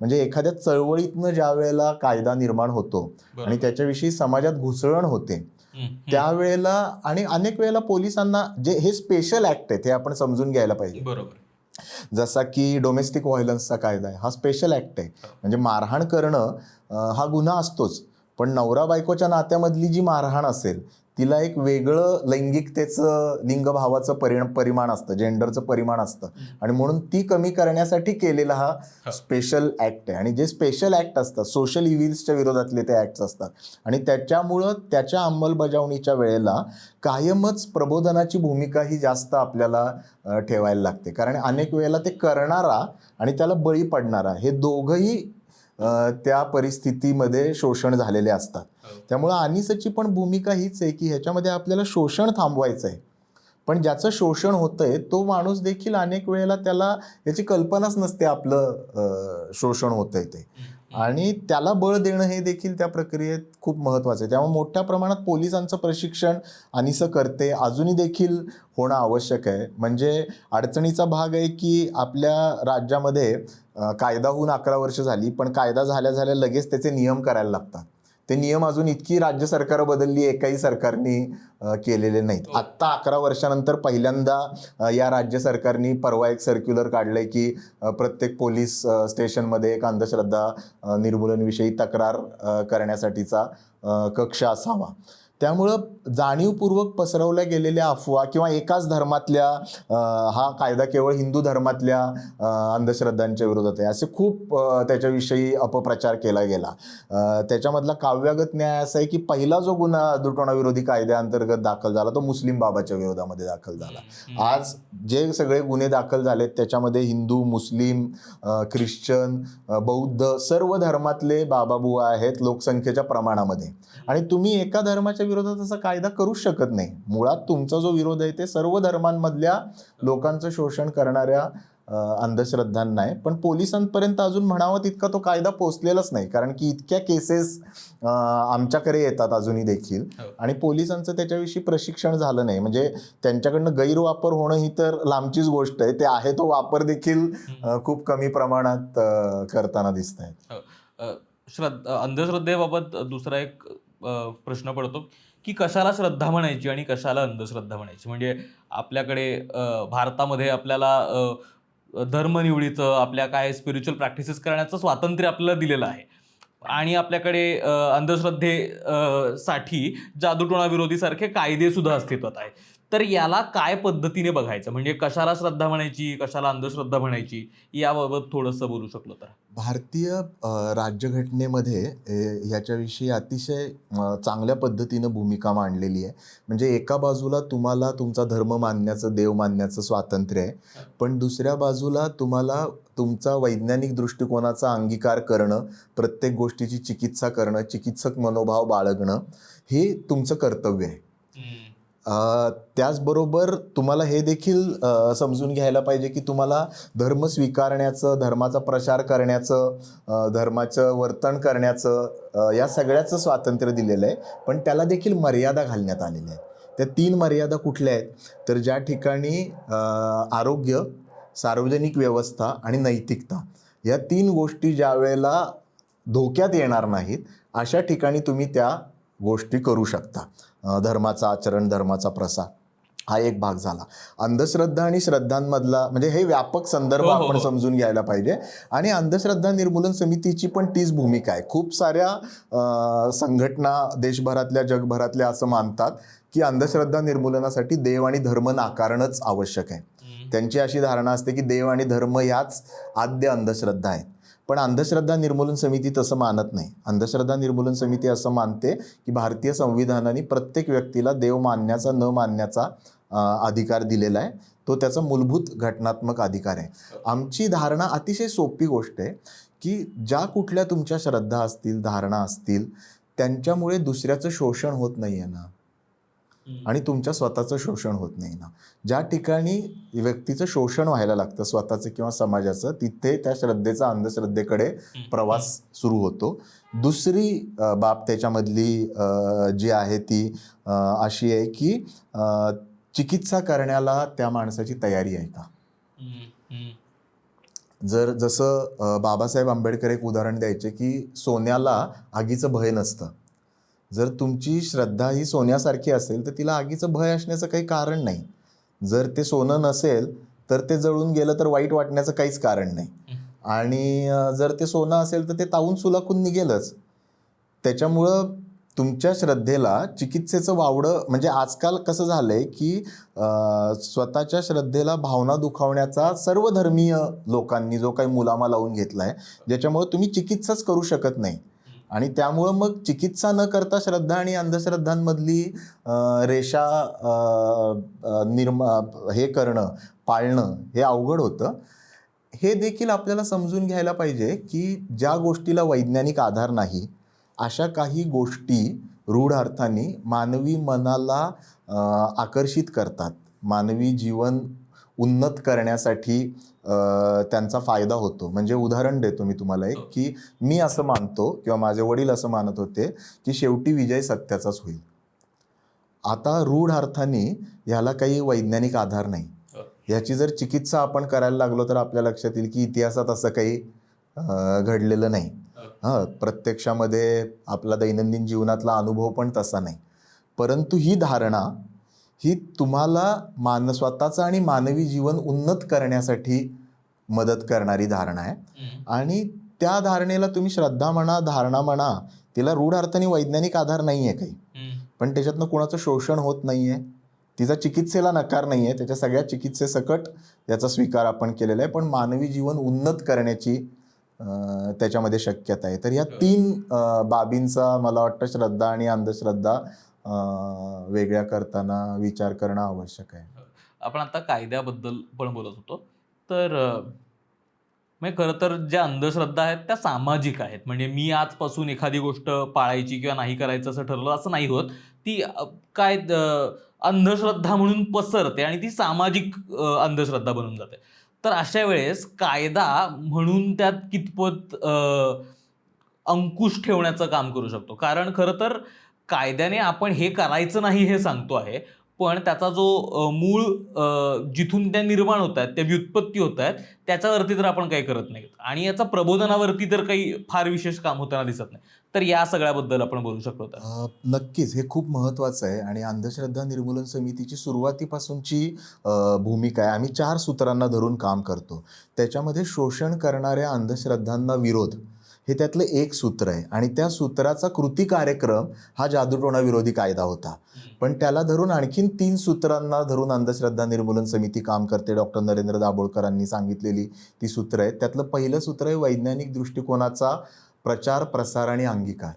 म्हणजे एखाद्या चळवळीतनं ज्या वेळेला कायदा निर्माण होतो आणि त्याच्याविषयी समाजात घुसळण होते त्यावेळेला, आणि अनेक वेळेला पोलिसांना जे हे स्पेशल ऍक्ट आहेत हे आपण समजून घ्यायला पाहिजे. बरोबर. जसा की डोमेस्टिक व्हायलन्सचा कायदा आहे, हा स्पेशल ऍक्ट आहे. म्हणजे मारहाण करणं हा गुन्हा असतोच, पण नवरा बायकोच्या नात्यामधली जी मारहाण असेल तिला एक वेगळं लैंगिकतेचं, लिंगभावाचं परिमाण असतं, जेंडरचं परिमाण असतं. आणि म्हणून ती कमी करण्यासाठी केलेला हा स्पेशल ऍक्ट आहे. आणि जे स्पेशल ऍक्ट असतात सोशल इव्हिल्सच्या विरोधातले ते ऍक्ट्स असतात. आणि त्याच्यामुळं त्याच्या अंमलबजावणीच्या वेळेला कायमच प्रबोधनाची भूमिका ही जास्त आपल्याला ठेवायला लागते. कारण अनेक वेळेला ते करणारा आणि त्याला बळी पडणारा हे दोघंही त्या परिस्थितीमध्ये शोषण झालेले असतात. त्यामुळं अनिसची पण भूमिका हीच आहे की ह्याच्यामध्ये आपल्याला शोषण थांबवायचं आहे. पण ज्याचं शोषण होतंय तो माणूस देखील अनेक वेळेला त्याला याची कल्पनाच नसते आपलं शोषण होतंय ते, आणि त्याला बळ देणं हे देखील त्या प्रक्रियेत खूप महत्त्वाचं आहे. त्यामुळे मोठ्या प्रमाणात पोलिसांचं प्रशिक्षण अनिस करते, अजूनही देखील होणं आवश्यक आहे. म्हणजे अडचणीचा भाग आहे की आपल्या राज्यामध्ये कायदा होऊन 11 वर्ष झाली, पण कायदा झाल्या लगेच त्याचे नियम करायला लागतात. ते नियम अजून इतकी राज्य सरकारं बदलली एकाही सरकारने केलेले नाहीत. आत्ता 11 वर्षानंतर पहिल्यांदा या राज्य सरकारने परवा एक सर्क्युलर काढलंय की प्रत्येक पोलीस स्टेशनमध्ये एक अंधश्रद्धा निर्मूलनविषयी तक्रार करण्यासाठीचा कक्ष असावा. त्यामुळं जाणीवपूर्वक पसरवल्या गेलेल्या अफवा किंवा एकाच धर्मातल्या हा कायदा केवळ हिंदू धर्मातल्या अंधश्रद्धांच्या विरोधात आहे असे खूप त्याच्याविषयी अपप्रचार केला गेला. त्याच्यामधला काव्यागत न्याय असा आहे की पहिला जो गुन्हा जादूटोणा विरोधी कायद्याअंतर्गत दाखल झाला तो मुस्लिम बाबाच्या विरोधामध्ये दाखल झाला. आज जे सगळे गुन्हे दाखल झालेत त्याच्यामध्ये हिंदू, मुस्लिम, ख्रिश्चन, बौद्ध सर्व धर्मातले बाबाबुवा आहेत लोकसंख्येच्या प्रमाणामध्ये. आणि तुम्ही एका धर्माच्या विरोधात असा कायदा करूच शकत नाही. मुळात तुमचा जो विरोध आहे ते सर्व धर्मांमधल्या लोकांचं शोषण करणाऱ्या अंधश्रद्धांना आहे. पण पोलिसांपर्यंत अजून म्हणावं तितका तो कायदा पोचलेलाच नाही, कारण की इतक्या केसेस आमच्याकडे येतात अजूनही देखील, आणि पोलिसांचं त्याच्याविषयी प्रशिक्षण झालं नाही. म्हणजे त्यांच्याकडनं गैरवापर होणं ही तर लांबचीच गोष्ट आहे, ते आहे तो वापर देखील खूप कमी प्रमाणात करताना दिसत आहेत. अंधश्रद्धेबाबत दुसरा एक प्रश्न पडतो की कशाला श्रद्धा म्हणायची आणि कशाला अंधश्रद्धा म्हणायची. म्हणजे आपल्याकडे भारतामध्ये आपल्याला धर्मनिवडीचं, आपल्या काय स्पिरिच्युअल प्रॅक्टिसेस करण्याचं स्वातंत्र्य आपल्याला दिलेलं आहे आणि आपल्याकडे साठी जादूटोणाविरोधी सारखे कायदे सुद्धा अस्तित्वात आहे. तर याला काय पद्धतीने बघायचं, म्हणजे कशाला श्रद्धा म्हणायची, कशाला अंधश्रद्धा म्हणायची, याबाबत थोडंसं बोलू शकलो तर. भारतीय राज्यघटनेमध्ये ह्याच्याविषयी अतिशय चांगल्या पद्धतीनं भूमिका मांडलेली आहे. म्हणजे एका बाजूला तुम्हाला तुमचा धर्म मानण्याचं, देव मानण्याचं स्वातंत्र्य आहे, पण दुसऱ्या बाजूला तुम्हाला तुमचा वैज्ञानिक दृष्टिकोनाचा अंगीकार करणं, प्रत्येक गोष्टीची चिकित्सा करणं, चिकित्सक मनोभाव बाळगणं हे तुमचं कर्तव्य आहे. त्याचबरोबर तुम्हाला हे देखील समजून घ्यायला पाहिजे की तुम्हाला धर्म स्वीकारण्याचं, धर्माचा प्रसार करण्याचं, धर्माचं वर्तन करण्याचं या सगळ्याचं स्वातंत्र्य दिलेलं आहे, पण त्याला देखील मर्यादा घालण्यात आलेल्या आहेत. त्या 3 मर्यादा कुठल्या आहेत तर ज्या ठिकाणी आरोग्य, सार्वजनिक व्यवस्था आणि नैतिकता या 3 गोष्टी ज्या वेळेला धोक्यात येणार नाहीत अशा ठिकाणी तुम्ही त्या गोष्टी करू शकता. धर्माचं आचरण, धर्माचा प्रसार हा एक भाग झाला. अंधश्रद्धा आणि श्रद्धांमधला म्हणजे हे व्यापक संदर्भ आपण समजून घ्यायला पाहिजे. आणि अंधश्रद्धा निर्मूलन समितीची पण तीच भूमिका आहे. खूप साऱ्या संघटना देशभरातल्या, जगभरातल्या असं मानतात की अंधश्रद्धा निर्मूलनासाठी देव आणि धर्म नाकारणंच आवश्यक आहे. त्यांची अशी धारणा असते की देव आणि धर्म याच आद्य अंधश्रद्धा आहेत. पण अंधश्रद्धा निर्मूलन समिती तसं मानत नाही. अंधश्रद्धा निर्मूलन समिती असं मानते की भारतीय संविधानाने प्रत्येक व्यक्तीला देव मानण्याचा, न मानण्याचा अधिकार दिलेला आहे. तो त्याचा मूलभूत घटनात्मक अधिकार आहे. आमची धारणा अतिशय सोपी गोष्ट आहे की ज्या कुठल्या तुमच्या श्रद्धा असतील, धारणा असतील, त्यांच्यामुळे दुसऱ्याचं शोषण होत नाही आहे ना, आणि तुमच्या स्वतःचं शोषण होत नाही ना. ज्या ठिकाणी व्यक्तीचं शोषण व्हायला लागतं स्वतःचं किंवा समाजाचं, तिथे त्या श्रद्धेचा अंधश्रद्धेकडे प्रवास सुरू होतो. दुसरी बाब त्याच्यामधली जी आहे ती अशी आहे की चिकित्सा करण्याला त्या माणसाची तयारी आहे का. जसं बाबासाहेब आंबेडकर एक उदाहरण द्यायचे की सोन्याला आगीचं भय नसतं. जर तुमची श्रद्धा ही सोन्यासारखी असेल तर तिला आगीचं भय असण्याचं काही कारण नाही. जर ते सोनं नसेल तर ते जळून गेलं तर वाईट वाटण्याचं काहीच कारण नाही. आणि जर ते सोनं असेल तर ते तावून सुलाखून निघेलच. त्याच्यामुळं तुमच्या श्रद्धेला चिकित्सेचं वावडं, म्हणजे आजकाल कसं झालंय की स्वतःच्या श्रद्धेला भावना दुखावण्याचा सर्व धर्मीय लोकांनी जो काही मुलामा लावून घेतलाय, ज्याच्यामुळं तुम्ही चिकित्साच करू शकत नाही. आणि त्यामुळं मग चिकित्सा न करता श्रद्धा आणि अंधश्रद्धांमधली रेषा हे करणं, पाळणं हे अवघड होतं. हे देखील आपल्याला समजून घ्यायला पाहिजे की ज्या गोष्टीला वैज्ञानिक आधार नाही अशा काही गोष्टी रूढ अर्थाने मानवी मनाला आकर्षित करतात. मानवी जीवन उन्नत करण्यासाठी त्यांचा फायदा होतो. म्हणजे उदाहरण देतो मी तुम्हाला एक की मी असं मानतो किंवा माझे वडील असं मानत होते की शेवटी विजय सत्याचाच होईल. आता रूढ अर्थाने ह्याला काही वैज्ञानिक आधार नाही. ह्याची जर चिकित्सा आपण करायला लागलो तर आपल्या लक्षात येईल की इतिहासात असं काही घडलेलं नाही. प्रत्यक्षामध्ये आपला दैनंदिन जीवनातला अनुभव पण तसा नाही. परंतु ही धारणा ही तुम्हाला स्वतःचं आणि मानवी जीवन उन्नत करण्यासाठी मदत करणारी धारणा आहे. आणि त्या धारणेला तुम्ही श्रद्धा म्हणा, धारणा म्हणा, तिला रूढ अर्थाने वैज्ञानिक आधार नाही आहे काही, पण त्याच्यातनं कोणाचं शोषण होत नाही आहे, तिचा चिकित्सेला नकार नाही आहे, त्याच्या सगळ्या चिकित्सेसकट याचा स्वीकार आपण केलेला आहे, पण मानवी जीवन उन्नत करण्याची त्याच्यामध्ये शक्यता आहे. तर ह्या 3 बाबींचा मला वाटतं श्रद्धा आणि अंधश्रद्धा वेगळ्या करताना विचार करणं आवश्यक आहे. आपण आता कायद्याबद्दल पण बोलत होतो. तर म्हणजे खरं तर ज्या अंधश्रद्धा आहेत त्या सामाजिक आहेत. म्हणजे मी आजपासून एखादी गोष्ट पाळायची किंवा नाही करायचं असं ठरलं असं नाही होत. ती काय अंधश्रद्धा म्हणून पसरते आणि ती सामाजिक अंधश्रद्धा बनून जाते. तर अशा वेळेस कायदा म्हणून त्यात कितपत अंकुश ठेवण्याचं काम करू शकतो. कारण खरं तर कायद्याने आपण हे करायचं नाही हे सांगतो आहे, पण त्याचा जो मूळ जिथून त्या निर्माण होत आहेत, त्या व्युत्पत्ती होत आहेत, त्याच्यावरती तर आपण काही करत नाही. आणि याचा प्रबोधनावरती तर काही फार विशेष काम होताना दिसत नाही. तर या सगळ्याबद्दल आपण बोलू शकतो तर. नक्कीच हे खूप महत्त्वाचं आहे आणि अंधश्रद्धा निर्मूलन समितीची सुरुवातीपासूनची भूमिका आहे. आम्ही 4 सूत्रांना धरून काम करतो. त्याच्यामध्ये शोषण करणाऱ्या अंधश्रद्धांना विरोध हे त्यातलं एक सूत्र आहे आणि त्या सूत्राचा कृती कार्यक्रम हा जादूटोणा विरोधी कायदा होता. पण त्याला धरून आणखीन 3 सूत्रांना धरून अंधश्रद्धा निर्मूलन समिती काम करते. डॉक्टर नरेंद्र दाभोळकरांनी सांगितलेली ती सूत्र आहेत. त्यातलं पहिलं सूत्र आहे वैज्ञानिक दृष्टिकोनाचा प्रचार, प्रसार आणि अंगीकार.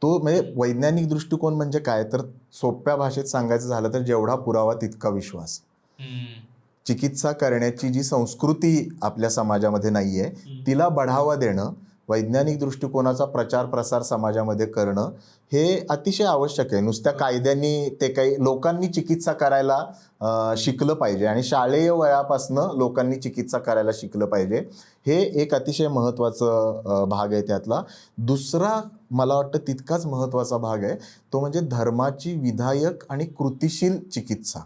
तो म्हणजे वैज्ञानिक दृष्टिकोन म्हणजे काय, तर सोप्या भाषेत सांगायचं झालं तर जेवढा पुरावा तितका विश्वास. चिकित्सा करण्याची जी संस्कृती आपल्या समाजामध्ये नाही आहे तिला बढावा देणं, वैज्ञानिक दृष्टिकोनाचा प्रचार प्रसार समाजामध्ये करणं हे अतिशय आवश्यक आहे. नुसत्या कायद्यांनी ते काही लोकांनी चिकित्सा करायला शिकलं पाहिजे आणि शालेय वयापासनं लोकांनी चिकित्सा करायला शिकलं पाहिजे. हे एक अतिशय महत्त्वाचं भाग आहे त्यातला. दुसरा मला वाटतं तितकाच महत्त्वाचा भाग आहे तो म्हणजे धर्माची विधायक आणि कृतिशील चिकित्सा.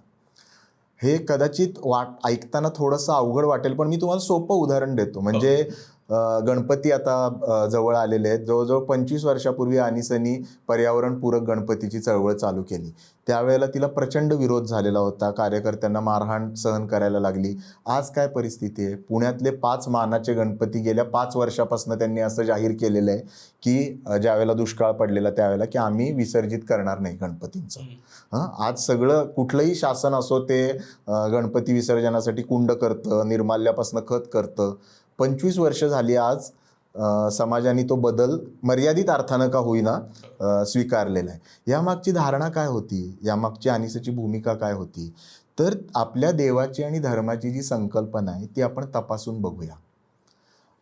हे कदाचित ऐकताना थोडंसं अवघड वाटेल पण मी तुम्हाला सोपं उदाहरण देतो. म्हणजे गणपती आता जवळ आलेले आहेत. जवळजवळ 25 वर्षापूर्वी आनिसनी पर्यावरणपूरक गणपतीची चळवळ चालू केली. त्यावेळेला तिला प्रचंड विरोध झालेला होता. कार्यकर्त्यांना मारहाण सहन करायला लागली. आज काय परिस्थिती आहे? पुण्यातले 5 मानाचे गणपती गेल्या 5 वर्षापासून त्यांनी असं जाहीर केलेलं आहे की ज्यावेळेला दुष्काळ पडलेला त्यावेळेला की आम्ही विसर्जित करणार नाही गणपतींचं. आज सगळं कुठलंही शासन असो ते गणपती विसर्जनासाठी कुंड करतं, निर्माल्यापासून खत करतं. 25 वर्ष झाली आज समाजाने तो बदल मर्यादित अर्थानं का होईना स्वीकारलेला आहे. यामागची धारणा काय होती, यामागची आनिसची भूमिका काय होती, तर आपल्या देवाची आणि धर्माची जी संकल्पना आहे ती आपण तपासून बघूया.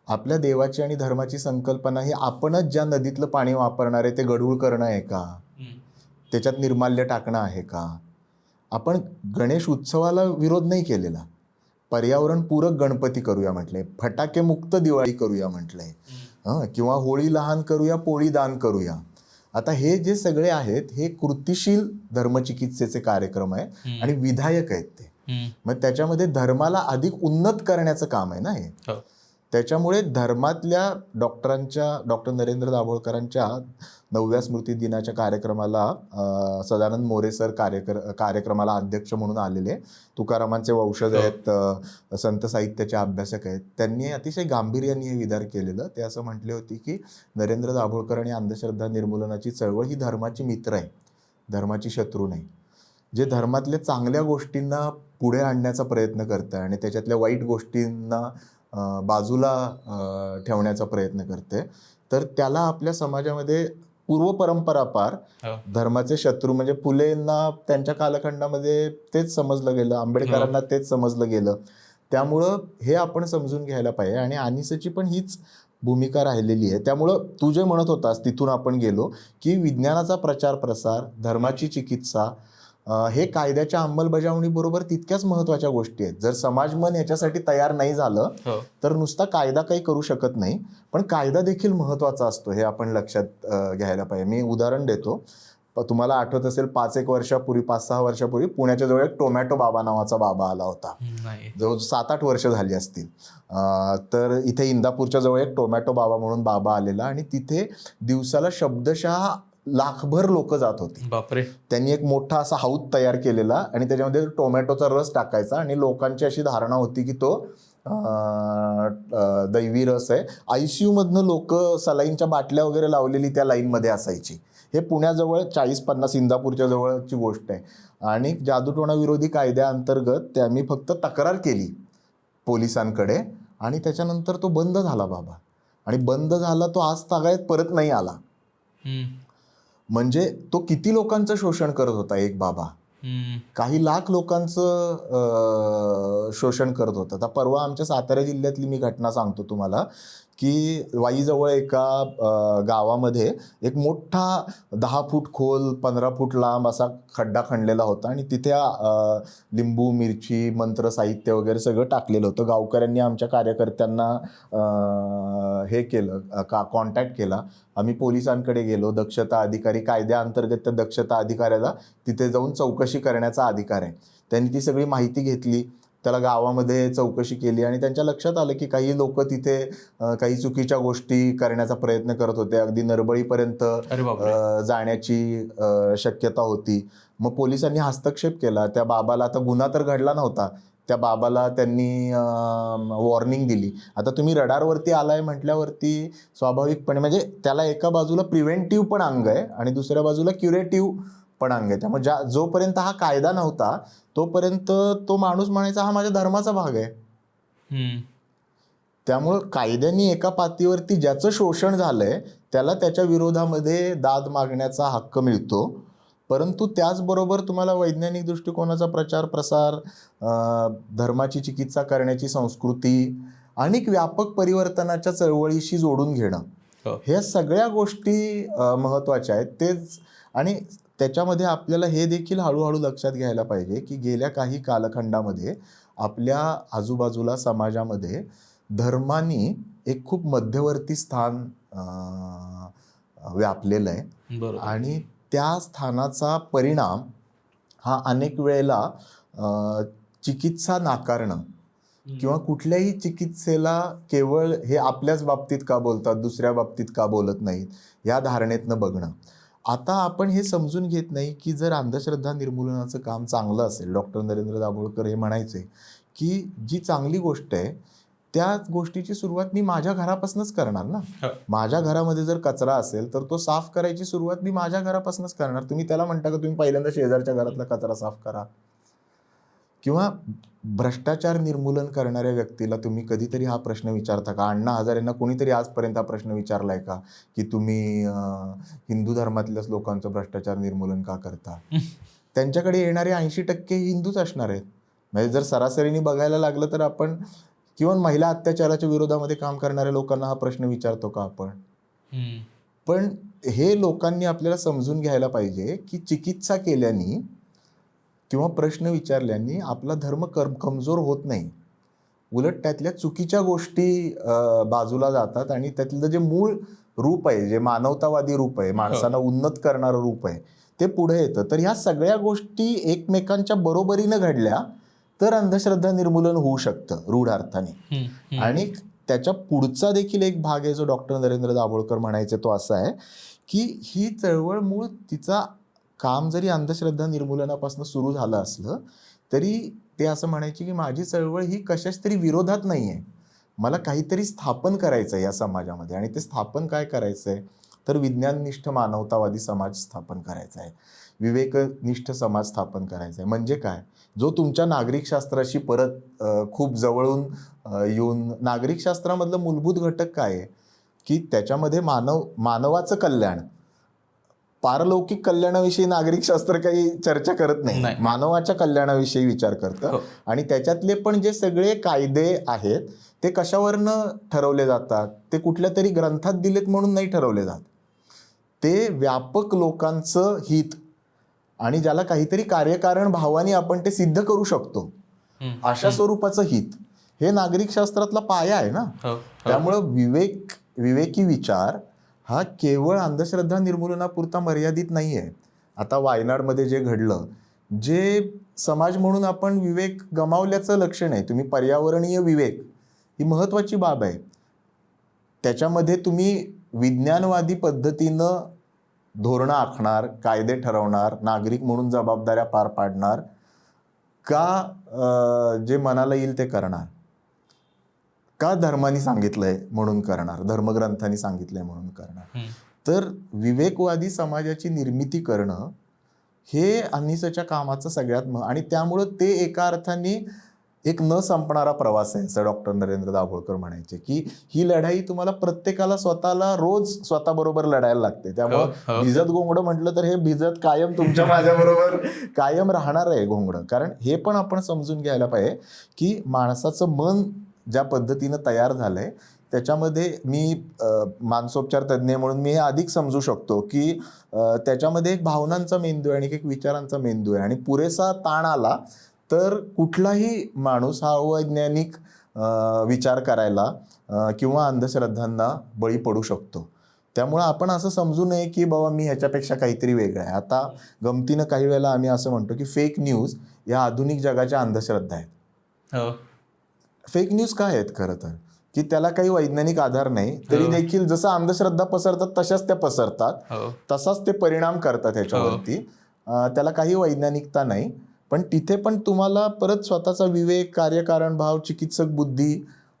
आपल्या देवाची आणि धर्माची संकल्पना ही आपणच ज्या नदीतलं पाणी वापरणार आहे ते गढूळ करणं आहे का, त्याच्यात निर्माल्य टाकणं आहे का. आपण गणेश उत्सवाला विरोध नाही केलेला, पर्यावरणपूरक गणपती करूया म्हटलंय, फटाके मुक्त दिवाळी करूया म्हटलंय, किंवा होळी लहान करूया, पोळी दान करूया. आता हे जे सगळे आहेत हे कृतिशील धर्मचिकित्सेचे कार्यक्रम आहे आणि विधायक आहेत ते. मग त्याच्यामध्ये धर्माला अधिक उन्नत करण्याचं काम आहे ना हे. त्याच्यामुळे धर्मातल्या डॉक्टर नरेंद्र दाभोळकरांच्या 9व्या स्मृती दिनाच्या कार्यक्रमाला सदानंद मोरे सर कार्यक्रमाला अध्यक्ष म्हणून आलेले. तुकारामांचे वंशज आहेत, संत साहित्याचे अभ्यासक आहेत. त्यांनी अतिशय गांभीर्याने हे विधार केलेलं. ते असं म्हटले होते की नरेंद्र दाभोळकर आणि अंधश्रद्धा निर्मूलनाची चळवळ ही धर्माची मित्र आहे, धर्माची शत्रू नाही. जे धर्मातल्या चांगल्या गोष्टींना पुढे आणण्याचा प्रयत्न करतं आणि त्याच्यातल्या वाईट गोष्टींना बाजूला ठेवण्याचा प्रयत्न करते, तर त्याला आपल्या समाजामध्ये पूर्वपरंपरा पार धर्माचे शत्रू म्हणजे फुलेंना त्यांच्या कालखंडामध्ये तेच समजलं गेलं, आंबेडकरांना तेच समजलं गेलं. त्यामुळं हे आपण समजून घ्यायला पाहिजे आणि आनिसची पण हीच भूमिका राहिलेली आहे. त्यामुळं तू जे म्हणत होतास तिथून आपण गेलो की विज्ञानाचा प्रचार प्रसार, धर्माची चिकित्सा हे कायद्याच्या अंमलबजावणीबरोबर तितक्याच महत्त्वाच्या गोष्टी आहेत. जर समाज मन याच्यासाठी तयार नाही झालं तर नुसता कायदा काही करू शकत नाही. पण कायदा देखील महत्त्वाचा असतो हे आपण लक्षात घ्यायला पाहिजे. मी उदाहरण देतो. तुम्हाला आठवत असेल 5-1 वर्षापूर्वी, 5-6 वर्षापूर्वी पुण्याच्या जवळ एक टोमॅटो बाबा नावाचा बाबा आला होता. जवळ 7-8 वर्ष झाली असतील. तर इथे इंदापूरच्या जवळ एक टोमॅटो बाबा म्हणून बाबा आलेला आणि तिथे दिवसाला शब्दशः लाखभर लोक जात होती. बापरे. त्यांनी एक मोठा असा हौद तयार केलेला आणि त्याच्यामध्ये टोमॅटोचा रस टाकायचा आणि लोकांची अशी धारणा होती की तो दैवी रस आहे. ICU मधनं लोक सलाईनच्या बाटल्या वगैरे लावलेली त्या लाईनमध्ये असायची. हे पुण्याजवळ 40-50 इंदापूरच्या जवळची गोष्ट आहे. आणि जादूटोणा विरोधी कायद्याअंतर्गत त्यांनी फक्त तक्रार केली पोलिसांकडे आणि त्याच्यानंतर तो बंद झाला बाबा. आणि बंद झाला तो आज तागायत परत नाही आला. म्हणजे तो किती लोकांचं शोषण करत होता एक बाबा, काही लाख लोकांचं शोषण करत होता. आता परवा आमच्या सातारा जिल्ह्यातली मी घटना सांगतो तुम्हाला की वाईजवळ एका गावामध्ये एक मोठा 10 फूट खोल 15 फूट लांब असा खड्डा खणलेला होता आणि तिथे लिंबू मिरची मंत्र साहित्य वगैरे सगळं टाकलेलं होतं. गावकऱ्यांनी आमच्या कार्यकर्त्यांना हे केलं, कॉन्टॅक्ट केला. आम्ही पोलिसांकडे गेलो. दक्षता अधिकारी कायद्याअंतर्गत त्या दक्षता अधिकाऱ्याला तिथे जाऊन चौकशी करण्याचा अधिकार आहे. त्यांनी ती सगळी माहिती घेतली, त्याला गावामध्ये चौकशी केली आणि त्यांच्या लक्षात आलं की काही लोक तिथे काही चुकीच्या गोष्टी करण्याचा प्रयत्न करत होते. अगदी नरबळीपर्यंत जाण्याची शक्यता होती. मग पोलिसांनी हस्तक्षेप केला. त्या बाबाला, आता गुन्हा तर घडला नव्हता, त्या बाबाला त्यांनी वॉर्निंग दिली. आता तुम्ही रडारवरती आलाय म्हटल्यावरती स्वाभाविकपणे म्हणजे त्याला एका बाजूला प्रिव्हेंटिव्ह पण अंग आहे आणि दुसऱ्या बाजूला क्युरेटिव्ह पण अंग आहे. त्यामुळे जोपर्यंत हा कायदा नव्हता तोपर्यंत तो माणूस म्हणायचा हा माझ्या धर्माचा भाग आहे. त्यामुळं कायद्याने एका पातळीवरती ज्याचं शोषण झालंय त्याला त्याच्या विरोधामध्ये दाद मागण्याचा हक्क मिळतो. परंतु त्याचबरोबर तुम्हाला वैज्ञानिक दृष्टिकोनाचा प्रचार प्रसार, धर्माची चिकित्सा करण्याची संस्कृती, अनेक व्यापक परिवर्तनाच्या चळवळीशी जोडून घेणं, ह्या सगळ्या गोष्टी महत्त्वाच्या आहेत. तेच आणि त्याच्यामध्ये आपल्याला हे देखील हळूहळू लक्षात घ्यायला पाहिजे की गेल्या काही कालखंडामध्ये आपल्या आजूबाजूला समाजामध्ये धर्मानी एक खूप मध्यवर्ती स्थान व्यापलेलं आहे आणि त्या स्थानाचा परिणाम हा अनेक वेळेला चिकित्सा नाकारणं किंवा कुठल्याही चिकित्सेला केवळ हे आपल्याच बाबतीत का बोलतात, दुसऱ्या बाबतीत का बोलत नाहीत, या धारणेतनं बघणं. आता आपण हे समजून घेत नाही की जर अंधश्रद्धा निर्मूलनाचं काम चांगलं असेल, डॉक्टर नरेंद्र दाभोळकर हे म्हणायचे की जी चांगली गोष्ट आहे त्या गोष्टीची सुरुवात मी माझ्या घरापासूनच करणार ना. माझ्या घरामध्ये जर कचरा असेल तर तो साफ करायची सुरुवात मी माझ्या घरापासूनच करणार. तुम्ही त्याला म्हणता का तुम्ही पहिल्यांदा शेजारच्या घरातला कचरा साफ करा? किंवा भ्रष्टाचार निर्मूलन करणाऱ्या व्यक्तीला तुम्ही कधीतरी हा प्रश्न विचारता का? अण्णा हजारेंना कोणीतरी आजपर्यंत हा प्रश्न विचारलाय का की तुम्ही हिंदू धर्मातल्याच लोकांचं भ्रष्टाचार निर्मूलन का करता? त्यांच्याकडे येणारे 80% हिंदूच असणार आहेत. म्हणजे जर सरासरीने बघायला लागलं तर आपण किंवा महिला अत्याचाराच्या विरोधामध्ये काम करणाऱ्या लोकांना हा प्रश्न विचारतो का आपण? पण हे लोकांनी आपल्याला समजून घ्यायला पाहिजे की चिकित्सा केल्याने किंवा प्रश्न विचारल्याने आपला धर्म कमजोर होत नाही. उलट त्यातल्या चुकीच्या गोष्टी बाजूला जातात आणि त्यातलं जे मूळ रूप आहे, जे मानवतावादी रूप आहे, माणसाला उन्नत करणारं रूप आहे, ते पुढे येतं. तर ह्या सगळ्या गोष्टी एकमेकांच्या बरोबरीनं घडल्या तर अंधश्रद्धा निर्मूलन होऊ शकतं रूढ अर्थाने. आणि त्याच्या पुढचा देखील एक भाग आहे जो डॉक्टर नरेंद्र दाभोळकर म्हणायचे, तो असा आहे की ही चळवळ मूळ तिचा काम जरी अंधश्रद्धा निर्मूलनापासून सुरू झालं असलं तरी ते असं म्हणायचे की माझी चळवळ ही कशाच तरी विरोधात नाही आहे, मला काहीतरी स्थापन करायचं आहे या समाजामध्ये. आणि ते स्थापन काय करायचं आहे तर विज्ञाननिष्ठ मानवतावादी समाज स्थापन करायचा आहे, विवेकनिष्ठ समाज स्थापन करायचा आहे. म्हणजे काय, जो तुमच्या नागरिकशास्त्राशी परत खूप जवळून येऊन, नागरिकशास्त्रामधलं मूलभूत घटक काय आहे की त्याच्यामध्ये मानवाचं कल्याण, पारलौकिक कल्याणाविषयी नागरिकशास्त्र काही चर्चा करत नाही, मानवाच्या कल्याणाविषयी विचार करतं. आणि त्याच्यातले पण जे सगळे कायदे आहेत ते कशावरनं ठरवले जातात, ते कुठल्या तरी ग्रंथात दिलेत म्हणून नाही ठरवले जात, ते व्यापक लोकांचं हित आणि ज्याला काहीतरी कार्यकारण भावाने आपण ते सिद्ध करू शकतो अशा स्वरूपाचं हित, हे नागरिकशास्त्रातला पाया आहे ना. त्यामुळं विवेकी विचार हा केवळ अंधश्रद्धा निर्मूलनापुरता मर्यादित नाही आहे. आता वायनाडमध्ये जे घडलं, जे समाज म्हणून आपण विवेक गमावल्याचं लक्षण आहे. तुम्ही पर्यावरणीय विवेक ही महत्त्वाची बाब आहे, त्याच्यामध्ये तुम्ही विज्ञानवादी पद्धतीनं धोरणं आखणार, कायदे ठरवणार, नागरिक म्हणून जबाबदाऱ्या पार पाडणार का जे मनाला येईल ते करणार, का धर्माने सांगितलंय म्हणून करणार, धर्मग्रंथांनी सांगितलंय म्हणून करणार. तर विवेकवादी समाजाची निर्मिती करणं हे अनिसच्या कामाचं सगळ्यात आणि त्यामुळं ते एका अर्थाने एक न संपणारा प्रवास आहे असं डॉक्टर नरेंद्र दाभोळकर म्हणायचे की ही लढाई तुम्हाला प्रत्येकाला स्वतःला रोज स्वतःबरोबर लढायला लागते. त्यामुळं भिजत घोंगडं म्हटलं तर हे भिजत कायम तुमच्या माझ्याबरोबर कायम राहणार आहे घोंगडं. कारण हे पण आपण समजून घ्यायला पाहिजे की माणसाचं मन ज्या पद्धतीनं तयार झालंय त्याच्यामध्ये मी मानसोपचार तज्ज्ञ म्हणून मी हे अधिक समजू शकतो की त्याच्यामध्ये एक भावनांचा मेंदू आहे आणि एक विचारांचा मेंदू आहे आणि पुरेसा ताण आला तर कुठलाही माणूस हा अवैज्ञानिक विचार करायला किंवा अंधश्रद्धांना बळी पडू शकतो. त्यामुळं आपण असं समजू नये की बाबा मी ह्याच्यापेक्षा काहीतरी वेगळं आहे. आता गमतीनं काही वेळेला आम्ही असं म्हणतो की फेक न्यूज या आधुनिक जगाच्या अंधश्रद्धा आहेत. फेक न्यूज काय आहेत खरं तर की त्याला काही वैज्ञानिक आधार नाही तरी देखील जसं अंधश्रद्धा पसरतात तशाच त्या पसरतात, तसाच ते परिणाम करतात ह्याच्यावरती. त्याला काही वैज्ञानिकता नाही. पण तिथे पण तुम्हाला परत स्वतःचा विवेक, कार्यकारण भाव, चिकित्सक बुद्धी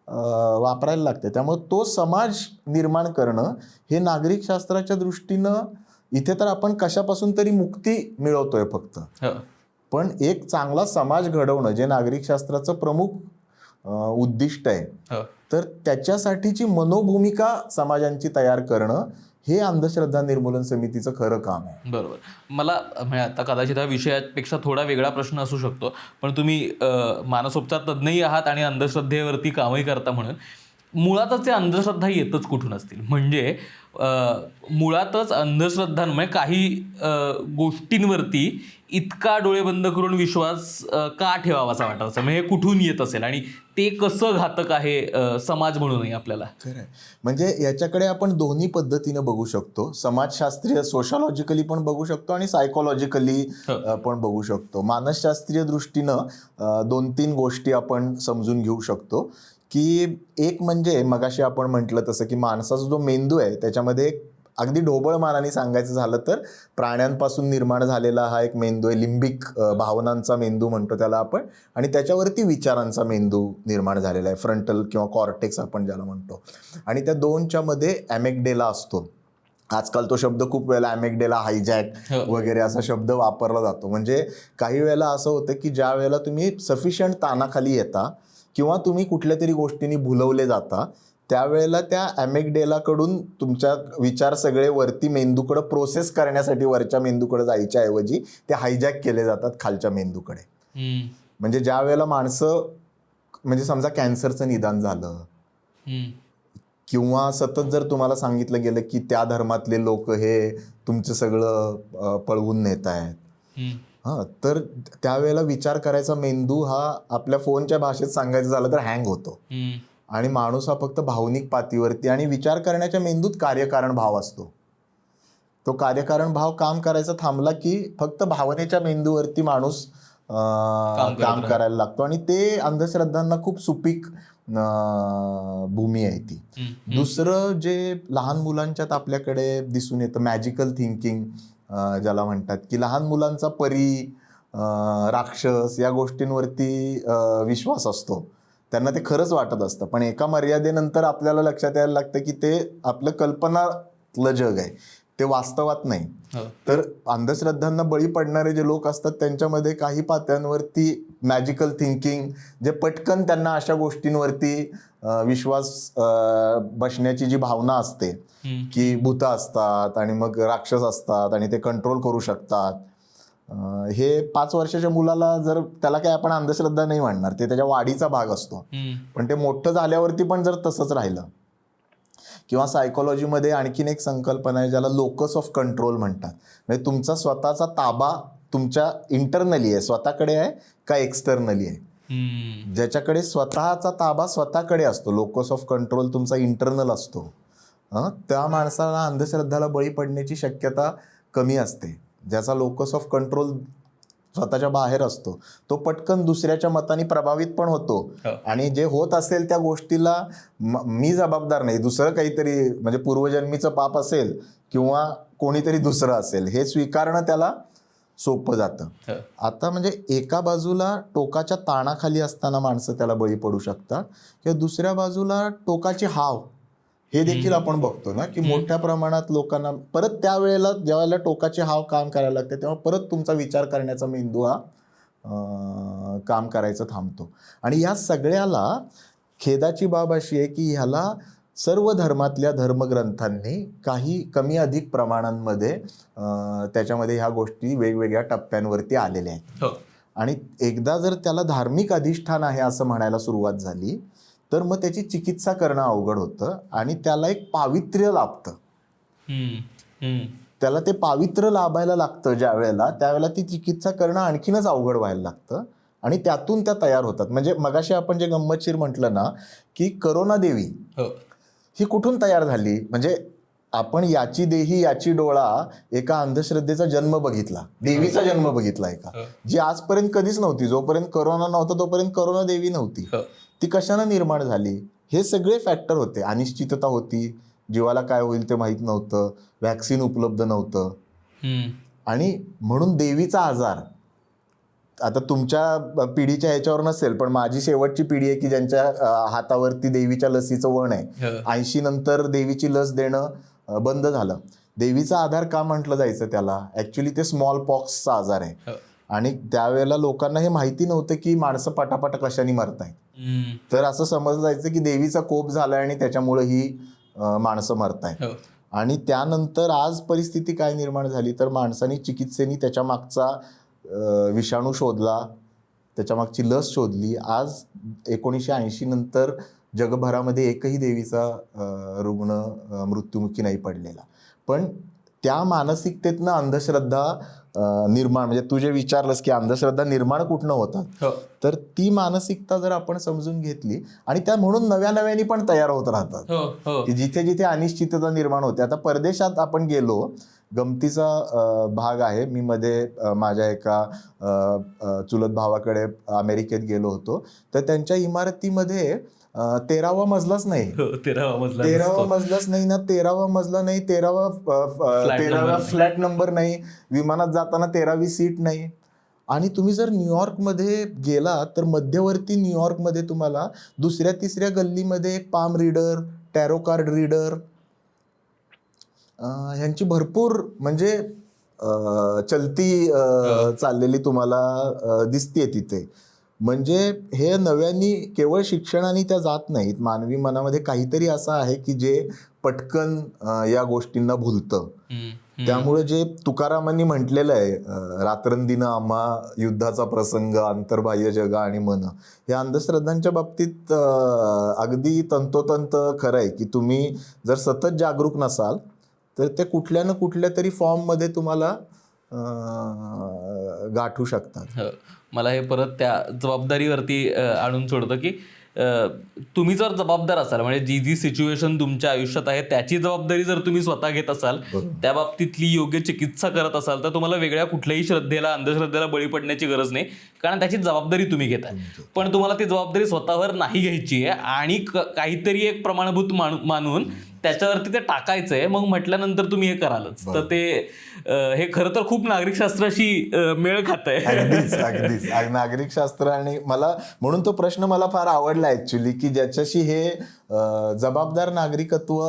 वापरायला लागते. त्यामुळे तो समाज निर्माण करणं हे नागरिक शास्त्राच्या दृष्टीनं इथे तर आपण कशापासून तरी मुक्ती मिळवतोय फक्त, पण एक चांगला समाज घडवणं जे नागरिक शास्त्राचं प्रमुख उद्दिष्ट आहे तर त्याच्यासाठीची मनोभूमिका समाजांची तयार करणं हे अंधश्रद्धा निर्मूलन समितीचं खरं काम आहे. बरोबर. मला म्हणजे आता कदाचित हा विषयापेक्षा थोडा वेगळा प्रश्न असू शकतो, पण तुम्ही मानसोपचार तज्ज्ञही आहात आणि अंधश्रद्धेवरती कामही करता म्हणून मुळातच त्या अंधश्रद्धा येतच कुठून असतील? म्हणजे मुळातच अंधश्रद्धांमुळे काही गोष्टींवरती इतका डोळे बंद करून विश्वास का ठेवावासा वाटत असेल? म्हणजे हे कुठून येत असेल आणि ते कसं घातक आहे समाज म्हणूनही आपल्याला? खरं आहे. म्हणजे याच्याकडे आपण दोन्ही पद्धतीनं बघू शकतो. समाजशास्त्रीय सोशॉलॉजिकली पण बघू शकतो आणि सायकोलॉजिकली पण बघू शकतो. मानसशास्त्रीय दृष्टीनं 2-3 गोष्टी आपण समजून घेऊ शकतो की एक म्हणजे मगाशी आपण म्हटलं तसं की माणसाचा जो मेंदू आहे त्याच्यामध्ये अगदी ढोबळ मानाने सांगायचं झालं तर प्राण्यांपासून निर्माण झालेला हा एक मेंदू आहे. लिंबिक भावनांचा मेंदू म्हणतो त्याला आपण, आणि त्याच्यावरती विचारांचा मेंदू निर्माण झालेला आहे, फ्रंटल किंवा कॉर्टेक्स आपण ज्याला म्हणतो. आणि त्या दोनच्या मध्ये ॲमेग्डेला असतो. आजकाल तो शब्द खूप वेळेला ॲमेग्डेला हायजॅक वगैरे असा शब्द वापरला जातो. म्हणजे काही वेळेला असं होतं की ज्या वेळेला तुम्ही सफिशियंट ताणाखाली येता किंवा तुम्ही कुठल्या तरी गोष्टींनी भुलवले जाता त्यावेळेला त्या ॲमेग्डेलाकडून तुमच्या विचार सगळे वरती मेंदूकडे प्रोसेस करण्यासाठी वरच्या मेंदूकडे जायच्या ऐवजी ते हायजॅक केले जातात खालच्या मेंदूकडे. म्हणजे ज्या वेळेला माणसं म्हणजे समजा कॅन्सरचं निदान झालं किंवा सतत जर तुम्हाला सांगितलं गेलं की त्या धर्मातले लोक हे तुमचं सगळं पळवून नेत आहेत, तर त्यावेळेला विचार करायचा मेंदू हा आपल्या फोनच्या भाषेत सांगायचं झालं तर हँग होतो आणि माणूस हा फक्त भावनिक पातळीवरती, आणि विचार करण्याच्या मेंदूत कार्यकारण भाव असतो. तो कार्यकारण भाव काम करायचा थांबला की फक्त भावनेच्या मेंदूवरती माणूस काम करायला लागतो आणि ते अंधश्रद्धांना खूप सुपीक भूमी आहे ती. दुसरं जे लहान मुलांच्यात आपल्याकडे दिसून येतं मॅजिकल थिंकिंग ज्याला म्हणतात, की लहान मुलांचा परी, राक्षस या गोष्टींवरती विश्वास असतो. त्यांना ते खरंच वाटत असतं, पण एका मर्यादेनंतर आपल्याला लक्षात यायला लागतं की ते आपलं कल्पनातलं जग आहे, ते वास्तवात नाही. तर अंधश्रद्धांना बळी पडणारे जे लोक असतात त्यांच्यामध्ये काही पात्यांवरती मॅजिकल थिंकिंग, जे पटकन त्यांना अशा गोष्टींवरती विश्वास बसण्याची जी भावना असते की भूत असतात आणि मग राक्षस असतात आणि ते कंट्रोल करू शकतात. हे 5 वर्षाच्या मुलाला जर त्याला काय आपण अंधश्रद्धा नाही म्हणणार, ते त्याच्या वाढीचा भाग असतो. पण ते मोठं झाल्यावरती पण जर तसंच राहिलं. किंवा सायकोलॉजीमध्ये आणखीन एक संकल्पना आहे ज्याला लोकस ऑफ कंट्रोल म्हणतात. म्हणजे तुमचा स्वतःचा ताबा तुमच्या इंटरनली आहे, स्वतःकडे आहे का एक्सटर्नली आहे. ज्याच्याकडे स्वतःचा ताबा स्वतःकडे असतो, लोकस ऑफ कंट्रोल तुमचा इंटरनल असतो, त्या माणसाला अंधश्रद्धाला बळी पडण्याची शक्यता कमी असते. ज्याचा लोकस ऑफ कंट्रोल स्वतःच्या बाहेर असतो तो पटकन दुसऱ्याच्या मताने प्रभावित पण होतो आणि जे होत असेल त्या गोष्टीला मी जबाबदार नाही, दुसरं काहीतरी म्हणजे पूर्वजन्मीचं पाप असेल किंवा कोणीतरी दुसरं असेल हे स्वीकारणं त्याला सोपं जातं. आता म्हणजे एका बाजूला टोकाच्या ताणाखाली असताना माणसं त्याला बळी पडू शकतात किंवा दुसऱ्या बाजूला टोकाचे हाव हे देखील आपण बघतो ना की मोठ्या प्रमाणात लोकांना परत त्यावेळेला ज्यावेळेला टोकाचे हाव काम करायला लागते तेव्हा परत तुमचा विचार करण्याचा मेंदू हा काम करायचं थांबतो. आणि या सगळ्याला खेदाची बाब अशी आहे की ह्याला सर्व धर्मातल्या धर्मग्रंथांनी काही कमी अधिक प्रमाणांमध्ये त्याच्यामध्ये ह्या गोष्टी वेगवेगळ्या टप्प्यांवरती आलेल्या आहेत. आणि एकदा जर त्याला धार्मिक अधिष्ठान आहे असं म्हणायला सुरुवात झाली तर मग त्याची चिकित्सा करणं अवघड होतं आणि त्याला एक पावित्र्य लाभतं. त्याला ते पावित्र्य लाभायला लागतं ज्या वेळेला, त्यावेळेला ती चिकित्सा करणं आणखीनच अवघड व्हायला लागतं आणि त्यातून त्या तयार होतात. म्हणजे मगाशी आपण जे गंमतशीर म्हटलं ना की करोना देवी ही कुठून तयार झाली, म्हणजे आपण याची देही याची डोळा एका अंधश्रद्धेचा जन्म बघितला, देवीचा जन्म बघितला एका, जी आजपर्यंत कधीच नव्हती. जोपर्यंत करोना नव्हता तोपर्यंत करोना देवी नव्हती. ती कशानं निर्माण झाली, हे सगळे फॅक्टर होते. अनिश्चितता होती, जीवाला काय होईल ते माहीत नव्हतं, व्हॅक्सिन उपलब्ध नव्हतं आणि म्हणून देवीचा आजार. आता तुमच्या पिढीच्या ह्याच्यावर नसेल, पण माझी शेवटची पिढी आहे की ज्यांच्या हातावरती देवीच्या लसीचं वण आहे. 80 नंतर देवीची लस देणं बंद झालं. देवीचा आधार का म्हटलं जायचं त्याला, ऍक्च्युली ते स्मॉल पॉक्सचा आजार आहे आणि त्यावेळेला लोकांना हे माहिती नव्हतं की माणसं पटापट कशाने मरतायत. तर असं समजलं जायचं की देवीचा कोप झालाय आणि त्याच्यामुळे ही माणसं मरतायत. आणि त्यानंतर आज परिस्थिती काय निर्माण झाली, तर माणसांनी चिकित्सेने त्याच्या मागचा विषाणू शोधला, त्याच्या मागची लस शोधली. आज 1980 नंतर जगभरामध्ये एकही देवीचा रुग्ण मृत्युमुखी नाही पडलेला. पण त्या मानसिकतेतनं अंधश्रद्धा निर्माण, म्हणजे तू जे विचारलंस की अंधश्रद्धा निर्माण कुठनं होतात, तर ती मानसिकता जर आपण समजून घेतली आणि त्या म्हणून नव्या नव्याने पण तयार होत राहतात की जिथे जिथे अनिश्चितता निर्माण होते. आता परदेशात आपण गेलो, गमतीचा भाग आहे. मी मध्ये माझ्या एका चुलत भावाकडे अमेरिकेत गेलो होतो, तर त्यांच्या इमारतीमध्ये 13वा मजलाच नाही. 13वा मजलाच नाही ना, 13वा मजला नाही, 13वा फ्लॅट नंबर नाही, विमानात जाताना 13वी सीट नाही. आणि तुम्ही जर न्यूयॉर्कमध्ये गेला तर मध्यवर्ती न्यूयॉर्कमध्ये तुम्हाला दुसऱ्या तिसऱ्या गल्लीमध्ये एक palm reader, tarot card reader ह्यांची भरपूर म्हणजे चलती चाललेली तुम्हाला दिसते तिथे. म्हणजे हे नव्याने केवळ शिक्षणाने त्या जात नाहीत, मानवी मनामध्ये काहीतरी असं आहे की जे पटकन या गोष्टींना भुलतं. त्यामुळे जे तुकारामांनी म्हटलेलं आहे, रात्रंदिन आम्हा युद्धाचा प्रसंग, अंतर्बाह्य जग आणि मन, या अंधश्रद्धांच्या बाबतीत अगदी तंतोतंत खरं आहे की तुम्ही जर सतत जागरूक नसाल तर ते कुठल्या ना कुठल्या तरी फॉर्ममध्ये तुम्हाला गाठू शकतात. मला हे परत त्या जबाबदारीवरती आणून सोडतं की तुम्ही जर जबाबदार असाल, म्हणजे जी जी सिच्युएशन तुमच्या आयुष्यात आहे त्याची जबाबदारी जर तुम्ही स्वतः घेत असाल, त्या बाबतीतली योग्य चिकित्सा करत असाल, तर तुम्हाला वेगळ्या कुठल्याही श्रद्धेला, अंधश्रद्धेला बळी पडण्याची गरज नाही, कारण त्याची जबाबदारी तुम्ही घेताय. पण तुम्हाला ती जबाबदारी स्वतःवर नाही घ्यायची आहे आणि काहीतरी एक प्रमाणभूत मानून त्याच्यावरती ते टाकायचं आहे, मग म्हटल्यानंतर तुम्ही हे करालच. तर ते हे खरं तर खूप नागरिकशास्त्राशी मेळ खात आहे. अगदीच अगदीच नागरिकशास्त्र. आणि मला म्हणून तो प्रश्न मला फार आवडला ऍक्च्युली, की ज्याच्याशी हे जबाबदार नागरिकत्व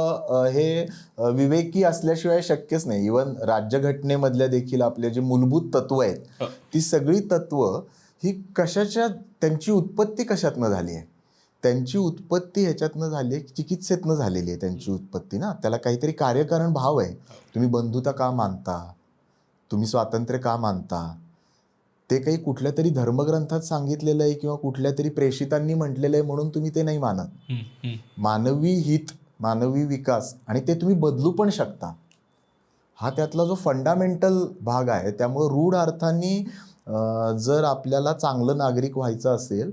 हे विवेकी असल्याशिवाय शक्यच नाही. इव्हन राज्यघटनेमधल्या देखील आपले जे मूलभूत तत्व आहेत, ती सगळी तत्व ही कशाच्या, त्यांची उत्पत्ती कशातनं झाली आहे, त्यांची उत्पत्ती ह्याच्यातनं झाली आहे, चिकित्सेतनं झालेली आहे त्यांची उत्पत्ती ना. त्याला काहीतरी कार्यकारण भाव आहे. तुम्ही बंधुता का मानता, तुम्ही स्वातंत्र्य का मानता, ते काही कुठल्या तरी धर्मग्रंथात सांगितलेलं आहे किंवा कुठल्या तरी प्रेषितांनी म्हटलेलं आहे म्हणून तुम्ही ते नाही मानत. मानवी हित, मानवी विकास, आणि ते तुम्ही बदलू पण शकता, हा त्यातला जो फंडामेंटल भाग आहे. त्यामुळे रूढ अर्थाने जर आपल्याला चांगलं नागरिक व्हायचं असेल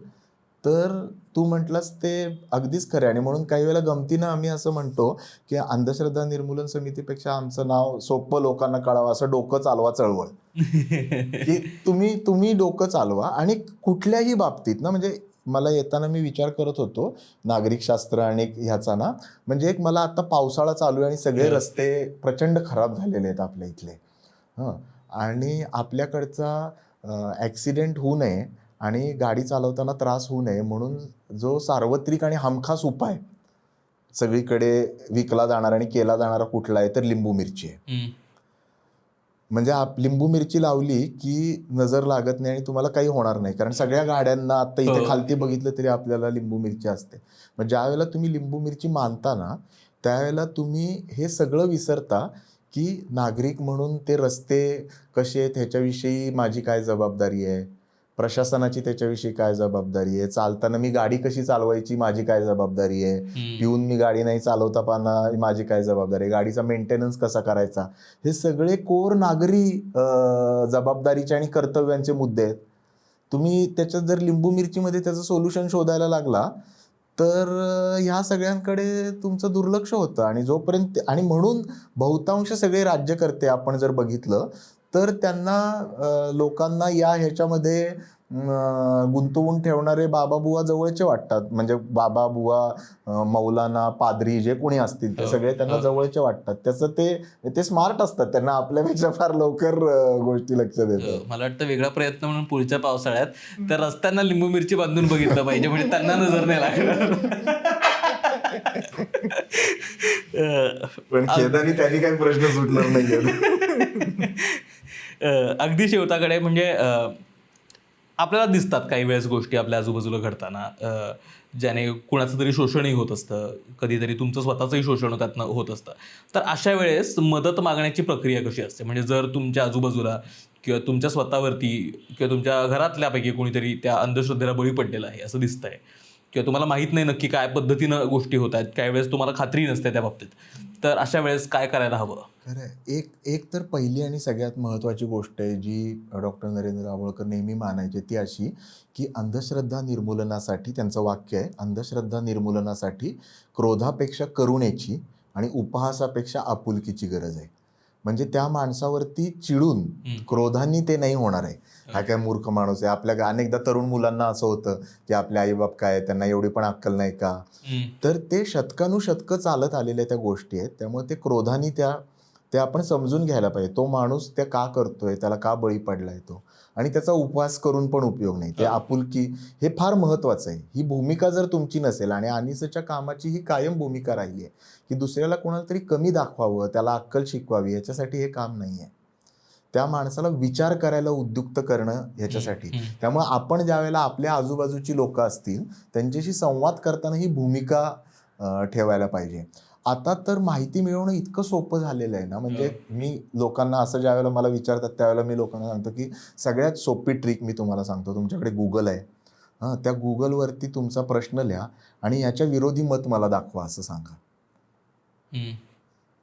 तर तू म्हटलंस ते अगदीच खरं आहे. आणि म्हणून काही वेळेला गमतीनं आम्ही असं म्हणतो की अंधश्रद्धा निर्मूलन समितीपेक्षा आमचं नाव सोपं लोकांना कळावं असं डोकं चालवा चळवळ, की तुम्ही डोकं चालवा. आणि कुठल्याही बाबतीत ना, म्हणजे मला येताना मी विचार करत होतो नागरिकशास्त्र आणि ह्याचा ना, म्हणजे एक मला आता पावसाळा चालू आहे आणि सगळे रस्ते प्रचंड खराब झालेले आहेत आपल्या इथले. आणि आपल्याकडचा ॲक्सिडेंट होऊ नये आणि गाडी चालवताना त्रास होऊ नये म्हणून जो सार्वत्रिक आणि हमखास उपाय सगळीकडे विकला जाणारा आणि केला जाणारा कुठला आहे, तर लिंबू मिरची आहे. म्हणजे लिंबू मिरची लावली की नजर लागत नाही आणि तुम्हाला काही होणार नाही, कारण सगळ्या गाड्यांना आता इथे खालती बघितलं तरी आपल्याला लिंबू मिरची असते. मग ज्या वेळेला तुम्ही लिंबू मिरची मानता ना, त्यावेळेला तुम्ही हे सगळं विसरता की नागरिक म्हणून ते रस्ते कसे आहेत ह्याच्याविषयी माझी काय जबाबदारी आहे, प्रशासनाची त्याच्याविषयी काय जबाबदारी आहे, चालताना मी गाडी कशी चालवायची माझी काय जबाबदारी आहे, पिऊन मी गाडी नाही चालवता पाना माझी काय जबाबदारी आहे, गाडीचा मेंटेनन्स कसा करायचा, हे सगळे कोर नागरी जबाबदारीचे आणि कर्तव्यांचे मुद्दे आहेत. तुम्ही त्याच्यात जर लिंबू मिरचीमध्ये त्याचं सोल्युशन शोधायला लागला तर ह्या सगळ्यांकडे तुमचं दुर्लक्ष होतं. आणि जोपर्यंत आणि म्हणून बहुतांश सगळे राज्यकर्ते आपण जर बघितलं तर त्यांना लोकांना या ह्याच्यामध्ये गुंतवून ठेवणारे बाबा बुवा जवळचे वाटतात. म्हणजे बाबा बुवा, मौलाना, पादरी जे कोणी असतील ते सगळे त्यांना जवळचे वाटतात. त्याचं ते स्मार्ट असतात, त्यांना आपल्यापेक्षा फार लवकर गोष्टी लक्ष देतात. मला वाटतं वेगळा प्रयत्न म्हणून पुढच्या पावसाळ्यात त्या रस्त्यांना लिंबू मिरची बांधून बघितलं पाहिजे, म्हणजे त्यांना नजर नाही लागणार. पण खेदानी त्यांनी काही प्रश्न सुटणार नाही. अगदी शेवटाकडे म्हणजे आपल्याला दिसतात काही वेळेस गोष्टी आपल्या आजूबाजूला घडताना ज्याने कुणाचं तरी शोषणही होत असतं, कधीतरी तुमचं स्वतःचंही शोषण त्यातनं होत असतं. तर अशा वेळेस मदत मागण्याची प्रक्रिया कशी असते? म्हणजे जर तुमच्या आजूबाजूला किंवा तुमच्या स्वतःवरती किंवा तुमच्या घरातल्यापैकी कोणीतरी त्या अंधश्रद्धेला बळी पडलेला आहे असं दिसतंय, किंवा तुम्हाला माहीत नाही नक्की काय पद्धतीनं गोष्टी होत आहेत, काही वेळेस तुम्हाला खात्री नसते त्या बाबतीत, तर अशा वेळेस काय करायला हवं? खरं एक तर पहिली आणि सगळ्यात महत्त्वाची गोष्ट आहे जी डॉक्टर नरेंद्र दाभोळकर नेहमी मानायचे, ती अशी की अंधश्रद्धा निर्मूलनासाठी त्यांचं वाक्य आहे, अंधश्रद्धा निर्मूलनासाठी क्रोधापेक्षा करुणेची आणि उपहासापेक्षा आपुलकीची गरज आहे. म्हणजे त्या माणसावरती चिडून क्रोधांनी ते नाही होणार आहे. हा काय मूर्ख माणूस आहे. आपल्या अनेकदा तरुण मुलांना असं होतं की आपले आईबाप काय, त्यांना एवढी पण अक्कल नाही का. तर ते शतकानुशतकं चालत आलेल्या त्या गोष्टी आहेत. त्यामुळे ते क्रोधानी ते आपण समजून घ्यायला पाहिजे. तो माणूस त्या का करतोय, त्याला का बळी पडलाय तो, आणि त्याचा उपवास करून पण उपयोग नाही. ते आपुलकी हे फार महत्त्वाचं आहे. ही भूमिका जर तुमची नसेल, आणि अनिसच्या कामाची ही कायम भूमिका राहिली आहे की दुसऱ्याला कोणाला तरी कमी दाखवावं, त्याला अक्कल शिकवावी, याच्यासाठी हे काम नाही आहे. त्या माणसाला विचार करायला उद्युक्त करणं ह्याच्यासाठी. त्यामुळे आपण ज्यावेळेला आपल्या आजूबाजूची लोक असतील त्यांच्याशी संवाद करताना ही भूमिका ठेवायला पाहिजे. आता तर माहिती मिळवणं इतकं सोपं झालेलं आहे ना, म्हणजे मी लोकांना असं ज्यावेळेला मला विचारतात त्यावेळेला मी लोकांना सांगतो की सगळ्यात सोपी ट्रिक मी तुम्हाला सांगतो. तुमच्याकडे गुगल आहे, त्या गुगलवरती तुमचा प्रश्न लिहा आणि याच्या विरोधी मत मला दाखवा असं सांगा.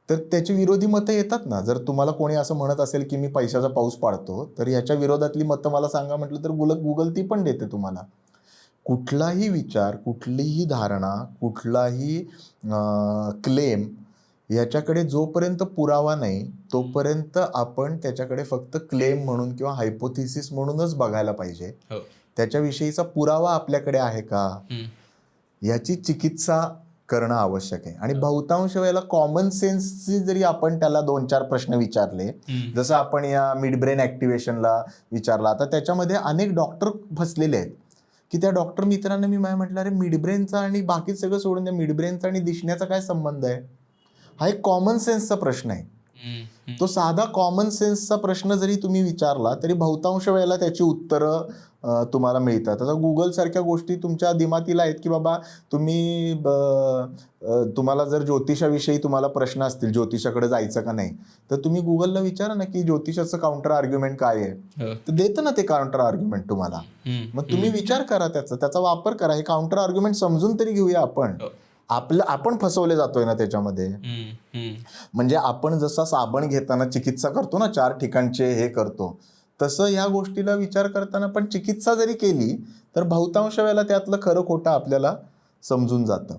तर त्याची विरोधी मतं येतात ना. जर तुम्हाला कोणी असं म्हणत असेल की मी पैशाचा पाऊस पाडतो, तर याच्या विरोधातली मतं मला सांगा म्हटलं तर गुगल ती पण देते तुम्हाला. कुठलाही विचार, कुठलीही धारणा, कुठलाही क्लेम याच्याकडे जोपर्यंत पुरावा नाही तोपर्यंत आपण त्याच्याकडे फक्त क्लेम म्हणून किंवा हायपोथिसिस म्हणूनच बघायला पाहिजे. त्याच्याविषयीचा पुरावा आपल्याकडे आहे का, याची चिकित्सा करणं आवश्यक आहे. आणि बहुतांश वेळेला कॉमन सेन्सची जरी आपण त्याला 2-4 प्रश्न विचारले, जसं आपण या मिड ब्रेन ॲक्टिव्हेशनला विचारला, आता त्याच्यामध्ये अनेक डॉक्टर फसलेले आहेत की त्या डॉक्टर मित्रांना मी म्हटलं अरे मिडब्रेनचा आणि बाकी सगळं सोडून द्या, मिडब्रेनचा आणि दिसण्याचा काय संबंध आहे. हा एक कॉमन सेन्सचा प्रश्न आहे. तो साधा कॉमन सेन्सचा प्रश्न जरी तुम्ही विचारला तरी बहुतांश वेळेला त्याची उत्तरं तुम्हाला मिळतात. आता गुगल सारख्या गोष्टी तुमच्या दिमातीला आहेत की बाबा तुम्हाला जर ज्योतिषाविषयी तुम्हाला प्रश्न असतील, ज्योतिषाकडे जायचं का नाही, तर तुम्ही गुगलला विचारा ना की ज्योतिषाचं काउंटर आर्ग्युमेंट काय आहे, तर देतं ना ते काउंटर आर्ग्युमेंट तुम्हाला. मग तुम्ही विचार करा, त्याचा वापर करा. हे काउंटर आर्ग्युमेंट समजून तरी घेऊया आपण. आपण फसवले जातोय ना त्याच्यामध्ये. म्हणजे आपण जसा साबण घेताना चिकित्सा करतो ना, 4 ठिकाणचे हे करतो, तसं या गोष्टीला विचार करताना पण चिकित्सा जरी केली तर बहुतांश वेळेला त्यातलं खरं खोटं आपल्याला समजून जातं.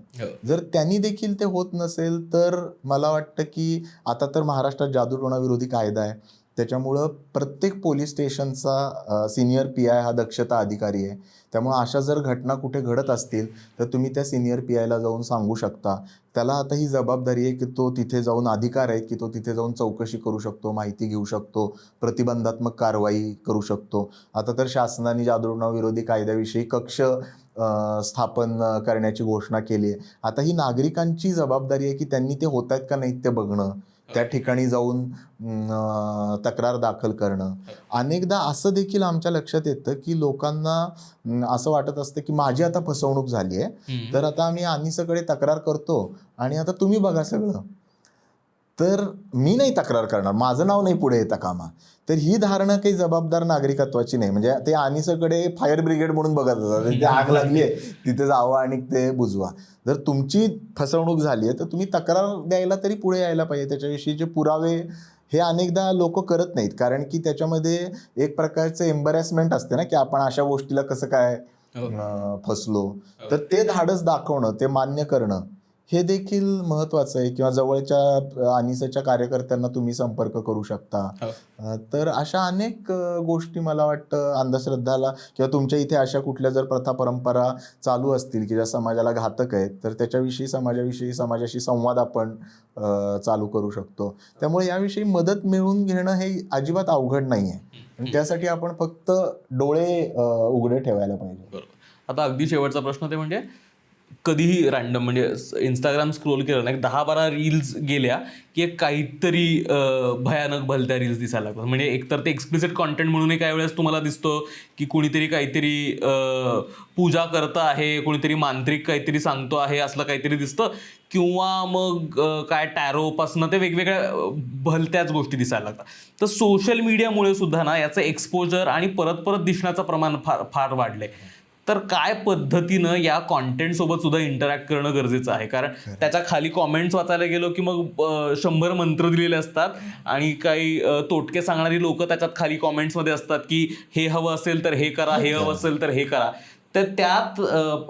जर त्यांनी देखील ते होत नसेल तर मला वाटतं की आता तर महाराष्ट्रात जादूटोणा विरोधी कायदा आहे, त्याच्यामुळं प्रत्येक पोलीस स्टेशनचा सिनियर PI हा दक्षता अधिकारी आहे. त्यामुळे अशा जर घटना कुठे घडत असतील तर तुम्ही त्या सिनियर PIला जाऊन सांगू शकता. त्याला आता ही जबाबदारी आहे की तो तिथे जाऊन, अधिकार आहे की तो तिथे जाऊन चौकशी करू शकतो, माहिती घेऊ शकतो, प्रतिबंधात्मक कारवाई करू शकतो. आता तर शासनाने जादूटोणा विरोधी कायद्याविषयी कक्ष स्थापन करण्याची घोषणा केली आहे. आता ही नागरिकांची जबाबदारी आहे की त्यांनी ते होत आहेत का नाहीत ते बघणं, त्या ठिकाणी जाऊन तक्रार दाखल करणं. अनेकदा असं देखील आमच्या लक्षात येतं की लोकांना असं वाटत असतं की माझी आता फसवणूक झाली आहे, तर आता आम्ही अनिसकडे तक्रार करतो आणि आता तुम्ही बघा सगळं. तर मी नाही तक्रार करणार, माझं नाव नाही पुढे येता कामा. तर ही धारणा काही जबाबदार नागरिकत्वाची नाही. म्हणजे ते अनिसकडे फायर ब्रिगेड म्हणून बघत होतात, ते आग लागली आहे तिथे जावं आणि ते बुजवा. जर तुमची फसवणूक झाली आहे तर तुम्ही तक्रार द्यायला तरी पुढे यायला पाहिजे. त्याच्याविषयीचे पुरावे हे अनेकदा लोक करत नाहीत, कारण की त्याच्यामध्ये एक प्रकारचं एम्बॅरेसमेंट असते ना, की आपण अशा गोष्टीला कसं काय फसलो. तर ते धाडस दाखवणं, ते मान्य करणं हे देखील महत्वाचं आहे. किंवा जवळच्या अनिसच्या कार्यकर्त्यांना तुम्ही संपर्क करू शकता. तर अशा अनेक गोष्टी मला वाटतं अंधश्रद्धाला, किंवा तुमच्या इथे अशा कुठल्या जर प्रथा परंपरा चालू असतील की ज्या समाजाला घातक आहेत, तर त्याच्याविषयी समाजाशी संवाद आपण चालू करू शकतो. त्यामुळे याविषयी मदत मिळवून घेणं हे अजिबात अवघड नाही आहे. आणि त्यासाठी आपण फक्त डोळे उघडे ठेवायला पाहिजे. बरोबर. आता अगदी शेवटचा प्रश्न ते म्हणजे कधीही रॅन्डम म्हणजे इंस्टाग्राम स्क्रोल केलं ना, 10-12 रील्स गेल्या की एक काहीतरी भयानक भलत्या रील्स दिसायला लागतात. म्हणजे एकतर ते एक्सप्लिसिट कॉन्टेंट म्हणूनही काही वेळेस तुम्हाला दिसतो की कुणीतरी काहीतरी पूजा करतं आहे, कुणीतरी मांत्रिक काहीतरी सांगतो आहे असलं काहीतरी दिसतं, किंवा मग काय टॅरोपासनं ते वेगवेगळ्या भलत्याच गोष्टी दिसायला लागतात. तर सोशल मीडियामुळे सुद्धा ना याचं एक्सपोजर आणि परत परत दिसण्याचं प्रमाण फार वाढलंय. तर काय पद्धतीनं या कॉन्टेंटसोबत सुद्धा इंटरॅक्ट करणं गरजेचं आहे? कारण त्याच्या खाली कॉमेंट्स वाचायला गेलो की मग 100 मंत्र दिलेले असतात आणि काही तोटके सांगणारी लोक त्याच्यात खाली कॉमेंट्समध्ये असतात की हे हवं असेल तर हे करा, हे हवं असेल तर हे करा. तर त्यात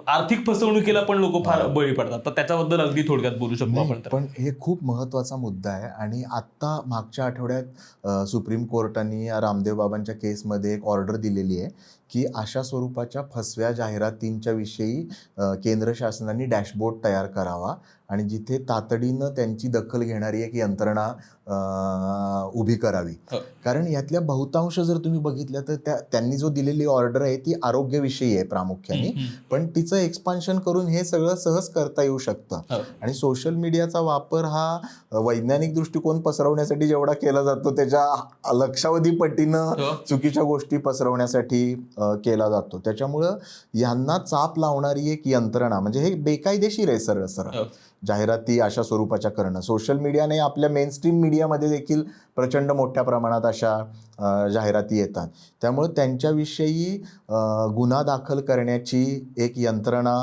आर्थिक फसवणुकीला पण लोक फार बळी पडतात. तर त्याच्याबद्दल अगदी थोडक्यात बोलू शकतो आपण. पण हे खूप महत्त्वाचा मुद्दा आहे. आणि आत्ता मागच्या आठवड्यात सुप्रीम कोर्टाने रामदेव बाबांच्या केसमध्ये एक ऑर्डर दिलेली आहे की अशा स्वरूपाच्या फसव्या जाहिरातींच्या विषयी केंद्र शासनाने डॅशबोर्ड तयार करावा आणि जिथे तातडीनं त्यांची दखल घेणारी एक यंत्रणा उभी करावी. कारण यातल्या बहुतांश जर तुम्ही बघितलं तर त्यांनी जो दिलेली ऑर्डर आहे ती आरोग्यविषयी आहे प्रामुख्याने, पण तिचं एक्सपान्शन करून हे सगळं सहज करता येऊ शकतं. आणि सोशल मीडियाचा वापर हा वैज्ञानिक दृष्टिकोन पसरवण्यासाठी जेवढा केला जातो त्याच्या लक्षावधी पटीनं चुकीच्या गोष्टी पसरवण्यासाठी केला जातो. त्याच्यामुळं यांना चाप लावणारी एक यंत्रणा, म्हणजे हे बेकायदेशीर आहे सरळ जाहिराती अशा स्वरूपाच्या करणं. सोशल मीडियाने आपल्या मेनस्ट्रीम मीडियामध्ये देखील प्रचंड मोठ्या प्रमाणात अशा जाहिराती येतात. त्यामुळे त्यांच्याविषयी गुन्हा दाखल करण्याची एक यंत्रणा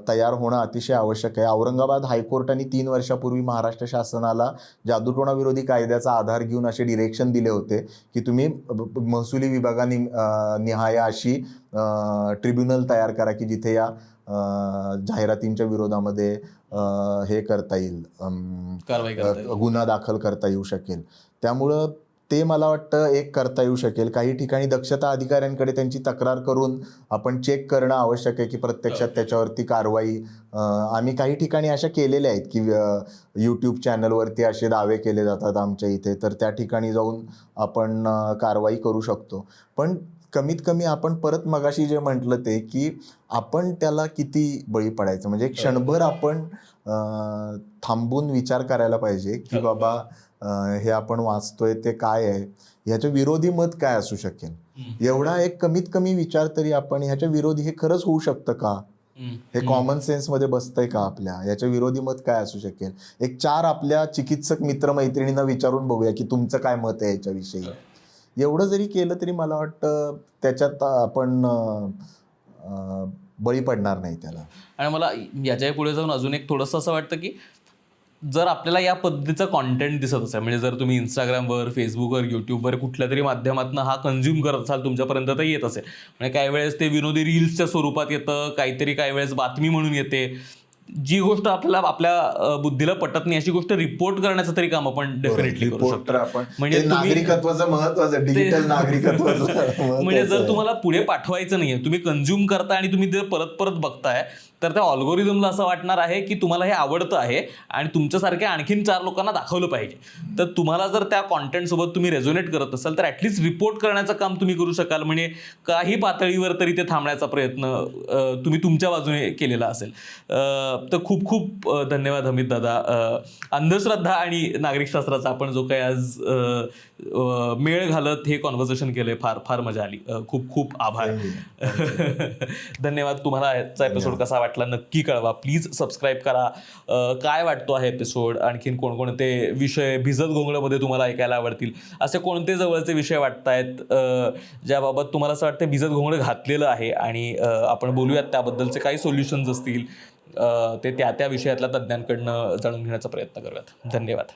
तयार होणं अतिशय आवश्यक आहे. औरंगाबाद हायकोर्टाने 3 वर्षापूर्वी महाराष्ट्र शासनाला जादूटोणा विरोधी कायद्याचा आधार घेऊन असे डिरेक्शन दिले होते की तुम्ही महसुली विभागाने निहाय अशी ट्रिब्युनल तयार करा की जिथे या जाहिरातींच्या विरोधामध्ये हे करता येईल, गुन्हा दाखल करता येऊ शकेल. त्यामुळं ते मला वाटतं एक करता येऊ शकेल. काही ठिकाणी दक्षता अधिकाऱ्यांकडे त्यांची तक्रार करून आपण चेक करणं आवश्यक आहे की प्रत्यक्षात त्याच्यावरती कारवाई. आम्ही काही ठिकाणी अशा केलेल्या आहेत की यूट्यूब चॅनलवरती असे दावे केले जातात आमच्या इथे, तर त्या ठिकाणी जाऊन आपण कारवाई करू शकतो. पण कमीत कमी आपण परत मगाशी जे म्हटलं ते की आपण त्याला किती बळी पडायचं, म्हणजे क्षणभर आपण थांबून विचार करायला पाहिजे की बाबा हे आपण वाचतोय ते काय आहे, ह्याच्या विरोधी मत काय असू शकेल. एवढा एक कमीत कमी विचार तरी आपण ह्याच्या विरोधी हे खरंच होऊ शकतं का, हे कॉमन सेन्समध्ये बसतंय का आपल्या, याच्या विरोधी मत काय असू शकेल. एक 4 आपल्या चिकित्सक मित्रमैत्रिणींना विचारून बघूया की तुमचं काय मत आहे याच्याविषयी. एवढं जरी केलं तरी मला वाटतं त्याच्यात आपण बळी पडणार नाही त्याला. आणि मला याच्याही पुढे जाऊन अजून एक थोडंसं असं वाटतं की जर आपल्याला या पद्धतीचा कॉन्टेंट दिसत असेल, म्हणजे जर तुम्ही इंस्टाग्रामवर, फेसबुकवर, यूट्यूबवर कुठल्या तरी माध्यमातून हा कन्झ्युम करत असाल, तुमच्यापर्यंत तर येत असेल. म्हणजे काही वेळेस ते विनोदी रील्सच्या स्वरूपात येतं, काही वेळेस बातमी म्हणून येते. जी गोष्ट आपल्याला आपल्या बुद्धीला पटत नाही अशी गोष्ट रिपोर्ट करण्याचं तरी काम आपण डेफिनेटली करू शकतो. म्हणजे नागरिकत्वाचं महत्वाचं, डिजिटल नागरिकत्वाचं म्हणजे जर तुम्हाला पुढे पाठवायचं नाहीये, तुम्ही कन्झ्युम करताय आणि तुम्ही ते परत परत बघताय, तर त्या अल्गोरिदमला असं वाटणार आहे की तुम्हाला हे आवडतं आहे आणि तुमच्यासारख्या आणखीन 4 लोकांना दाखवलं पाहिजे. तर तुम्हाला जर त्या कॉन्टेंटसोबत तुम्ही रेझोनेट करत असाल तर ॲटलिस्ट रिपोर्ट करण्याचं काम तुम्ही करू शकाल. म्हणजे काही पातळीवर तरी ते थांबण्याचा प्रयत्न तुम्ही तुमच्या बाजूने केलेला असेल. तर खूप खूप धन्यवाद अमित दादा. अंधश्रद्धा आणि नागरिकशास्त्राचा आपण जो काही आज मेळ घालत हे कॉन्व्हर्सेशन केलंय, फार फार मजा आली. खूप खूप आभार. धन्यवाद. तुम्हाला आजचा एपिसोड कसा वाटला वाटला नक्की कळवा. प्लीज सबस्क्राईब करा. काय वाटतो आहे एपिसोड, आणखीन कोणकोणते विषय भिजत घोंगडंमध्ये तुम्हाला ऐकायला आवडतील, असे कोणते जवळचे विषय वाटत आहेत ज्याबाबत तुम्हाला असं वाटतं भिजत घोंगडं घातलेलं आहे आणि आपण बोलूयात त्याबद्दलचे काही सोल्युशन्स असतील ते त्या विषयातल्या तज्ज्ञांकडनं जाणून घेण्याचा प्रयत्न करूयात. धन्यवाद.